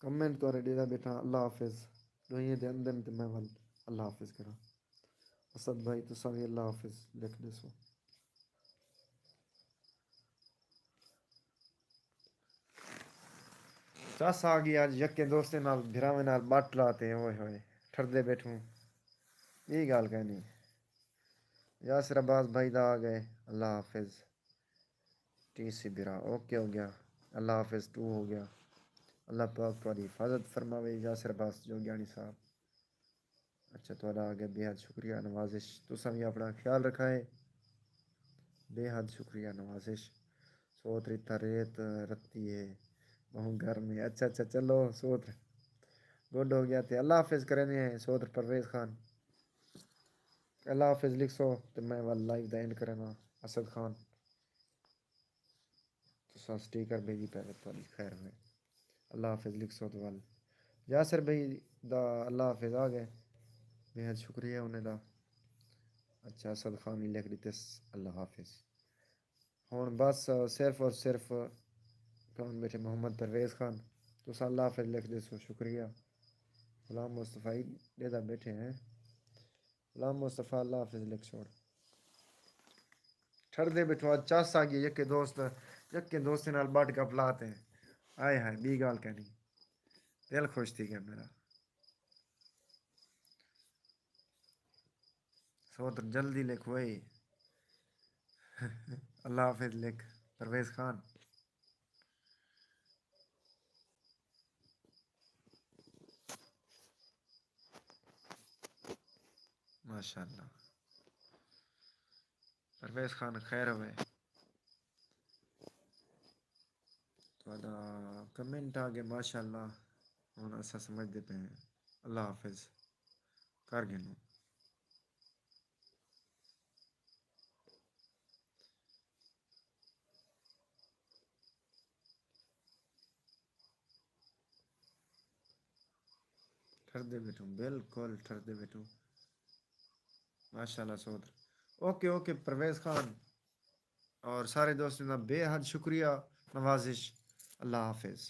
کمنٹ تو ڈے دا بیٹھا اللہ حافظ دوئیں دے اندر تے میں ول اللہ حافظ کرا اسد بھائی تسا بھی اللہ حافظ لکھ دے سو۔ چس آ گئی آج یکے دوستے نال بھراویں نال بٹ لاتے ہوئے ہوئے ٹھردے بیٹھوں یہ گال کہنی یاسر عباس بھائی دا آ گئے اللہ حافظ ٹی سی برا اوکے ہو گیا اللہ حافظ تو ہو گیا اللہ پاک تاری حفاظت فرماوے یاسر عباس جوگیانی صاحب اچھا تھوڑا آ گیا بے حد شکریہ نوازش تسا بھی اپنا خیال رکھا ہے بے حد شکریہ نوازش سوتری ریت رتی ہے بہت گھر میں اچھا اچھا چلو سوتر گڈ ہو گیا تھے اللہ حافظ کریں ہیں سوتر پرویز خان اللہ حافظ لکھ سو تو میں وال لائیو دا اینڈ کرنا اسد خان تو سٹیکر بھیجی پہلے تھوڑی خیر میں اللہ حافظ لکھ سو تو وال یاسر بھائی دا اللہ حافظ آ گئے بے حد شکریہ انہیں دا اچھا اسد خان لکھ دیتے اللہ حافظ ہوں بس صرف اور صرف کون بیٹھے محمد پرویز خان تو اللہ حافظ لکھ دے سو شکریہ غلام مصطفی دے بیٹھے ہیں غلام مصطفیٰ اللہ حافظ لکھ چھوڑ ٹھر دے بیٹھو چس آ گئی یکے دوست نال بٹ گپ لاتے ہیں آئے ہائے بی گال کہنی دل خوش تھی گیا میرا سوتر جلدی لکھ وہی اللہ حافظ لکھ پرویز خان ماشاء اللہ پرویز خان خیر ہوئے تھوڑا کمنٹ آ گیا ماشاء اللہ ہوں ایسا سمجھتے پہ ہیں اللہ حافظ کر گنو ٹھردے بیٹھوں بالکل ٹھردے بیٹھوں ماشاء اللہ سوتر اوکے اوکے پرویز خان اور سارے دوستوں کا بے حد شکریہ نوازش اللہ حافظ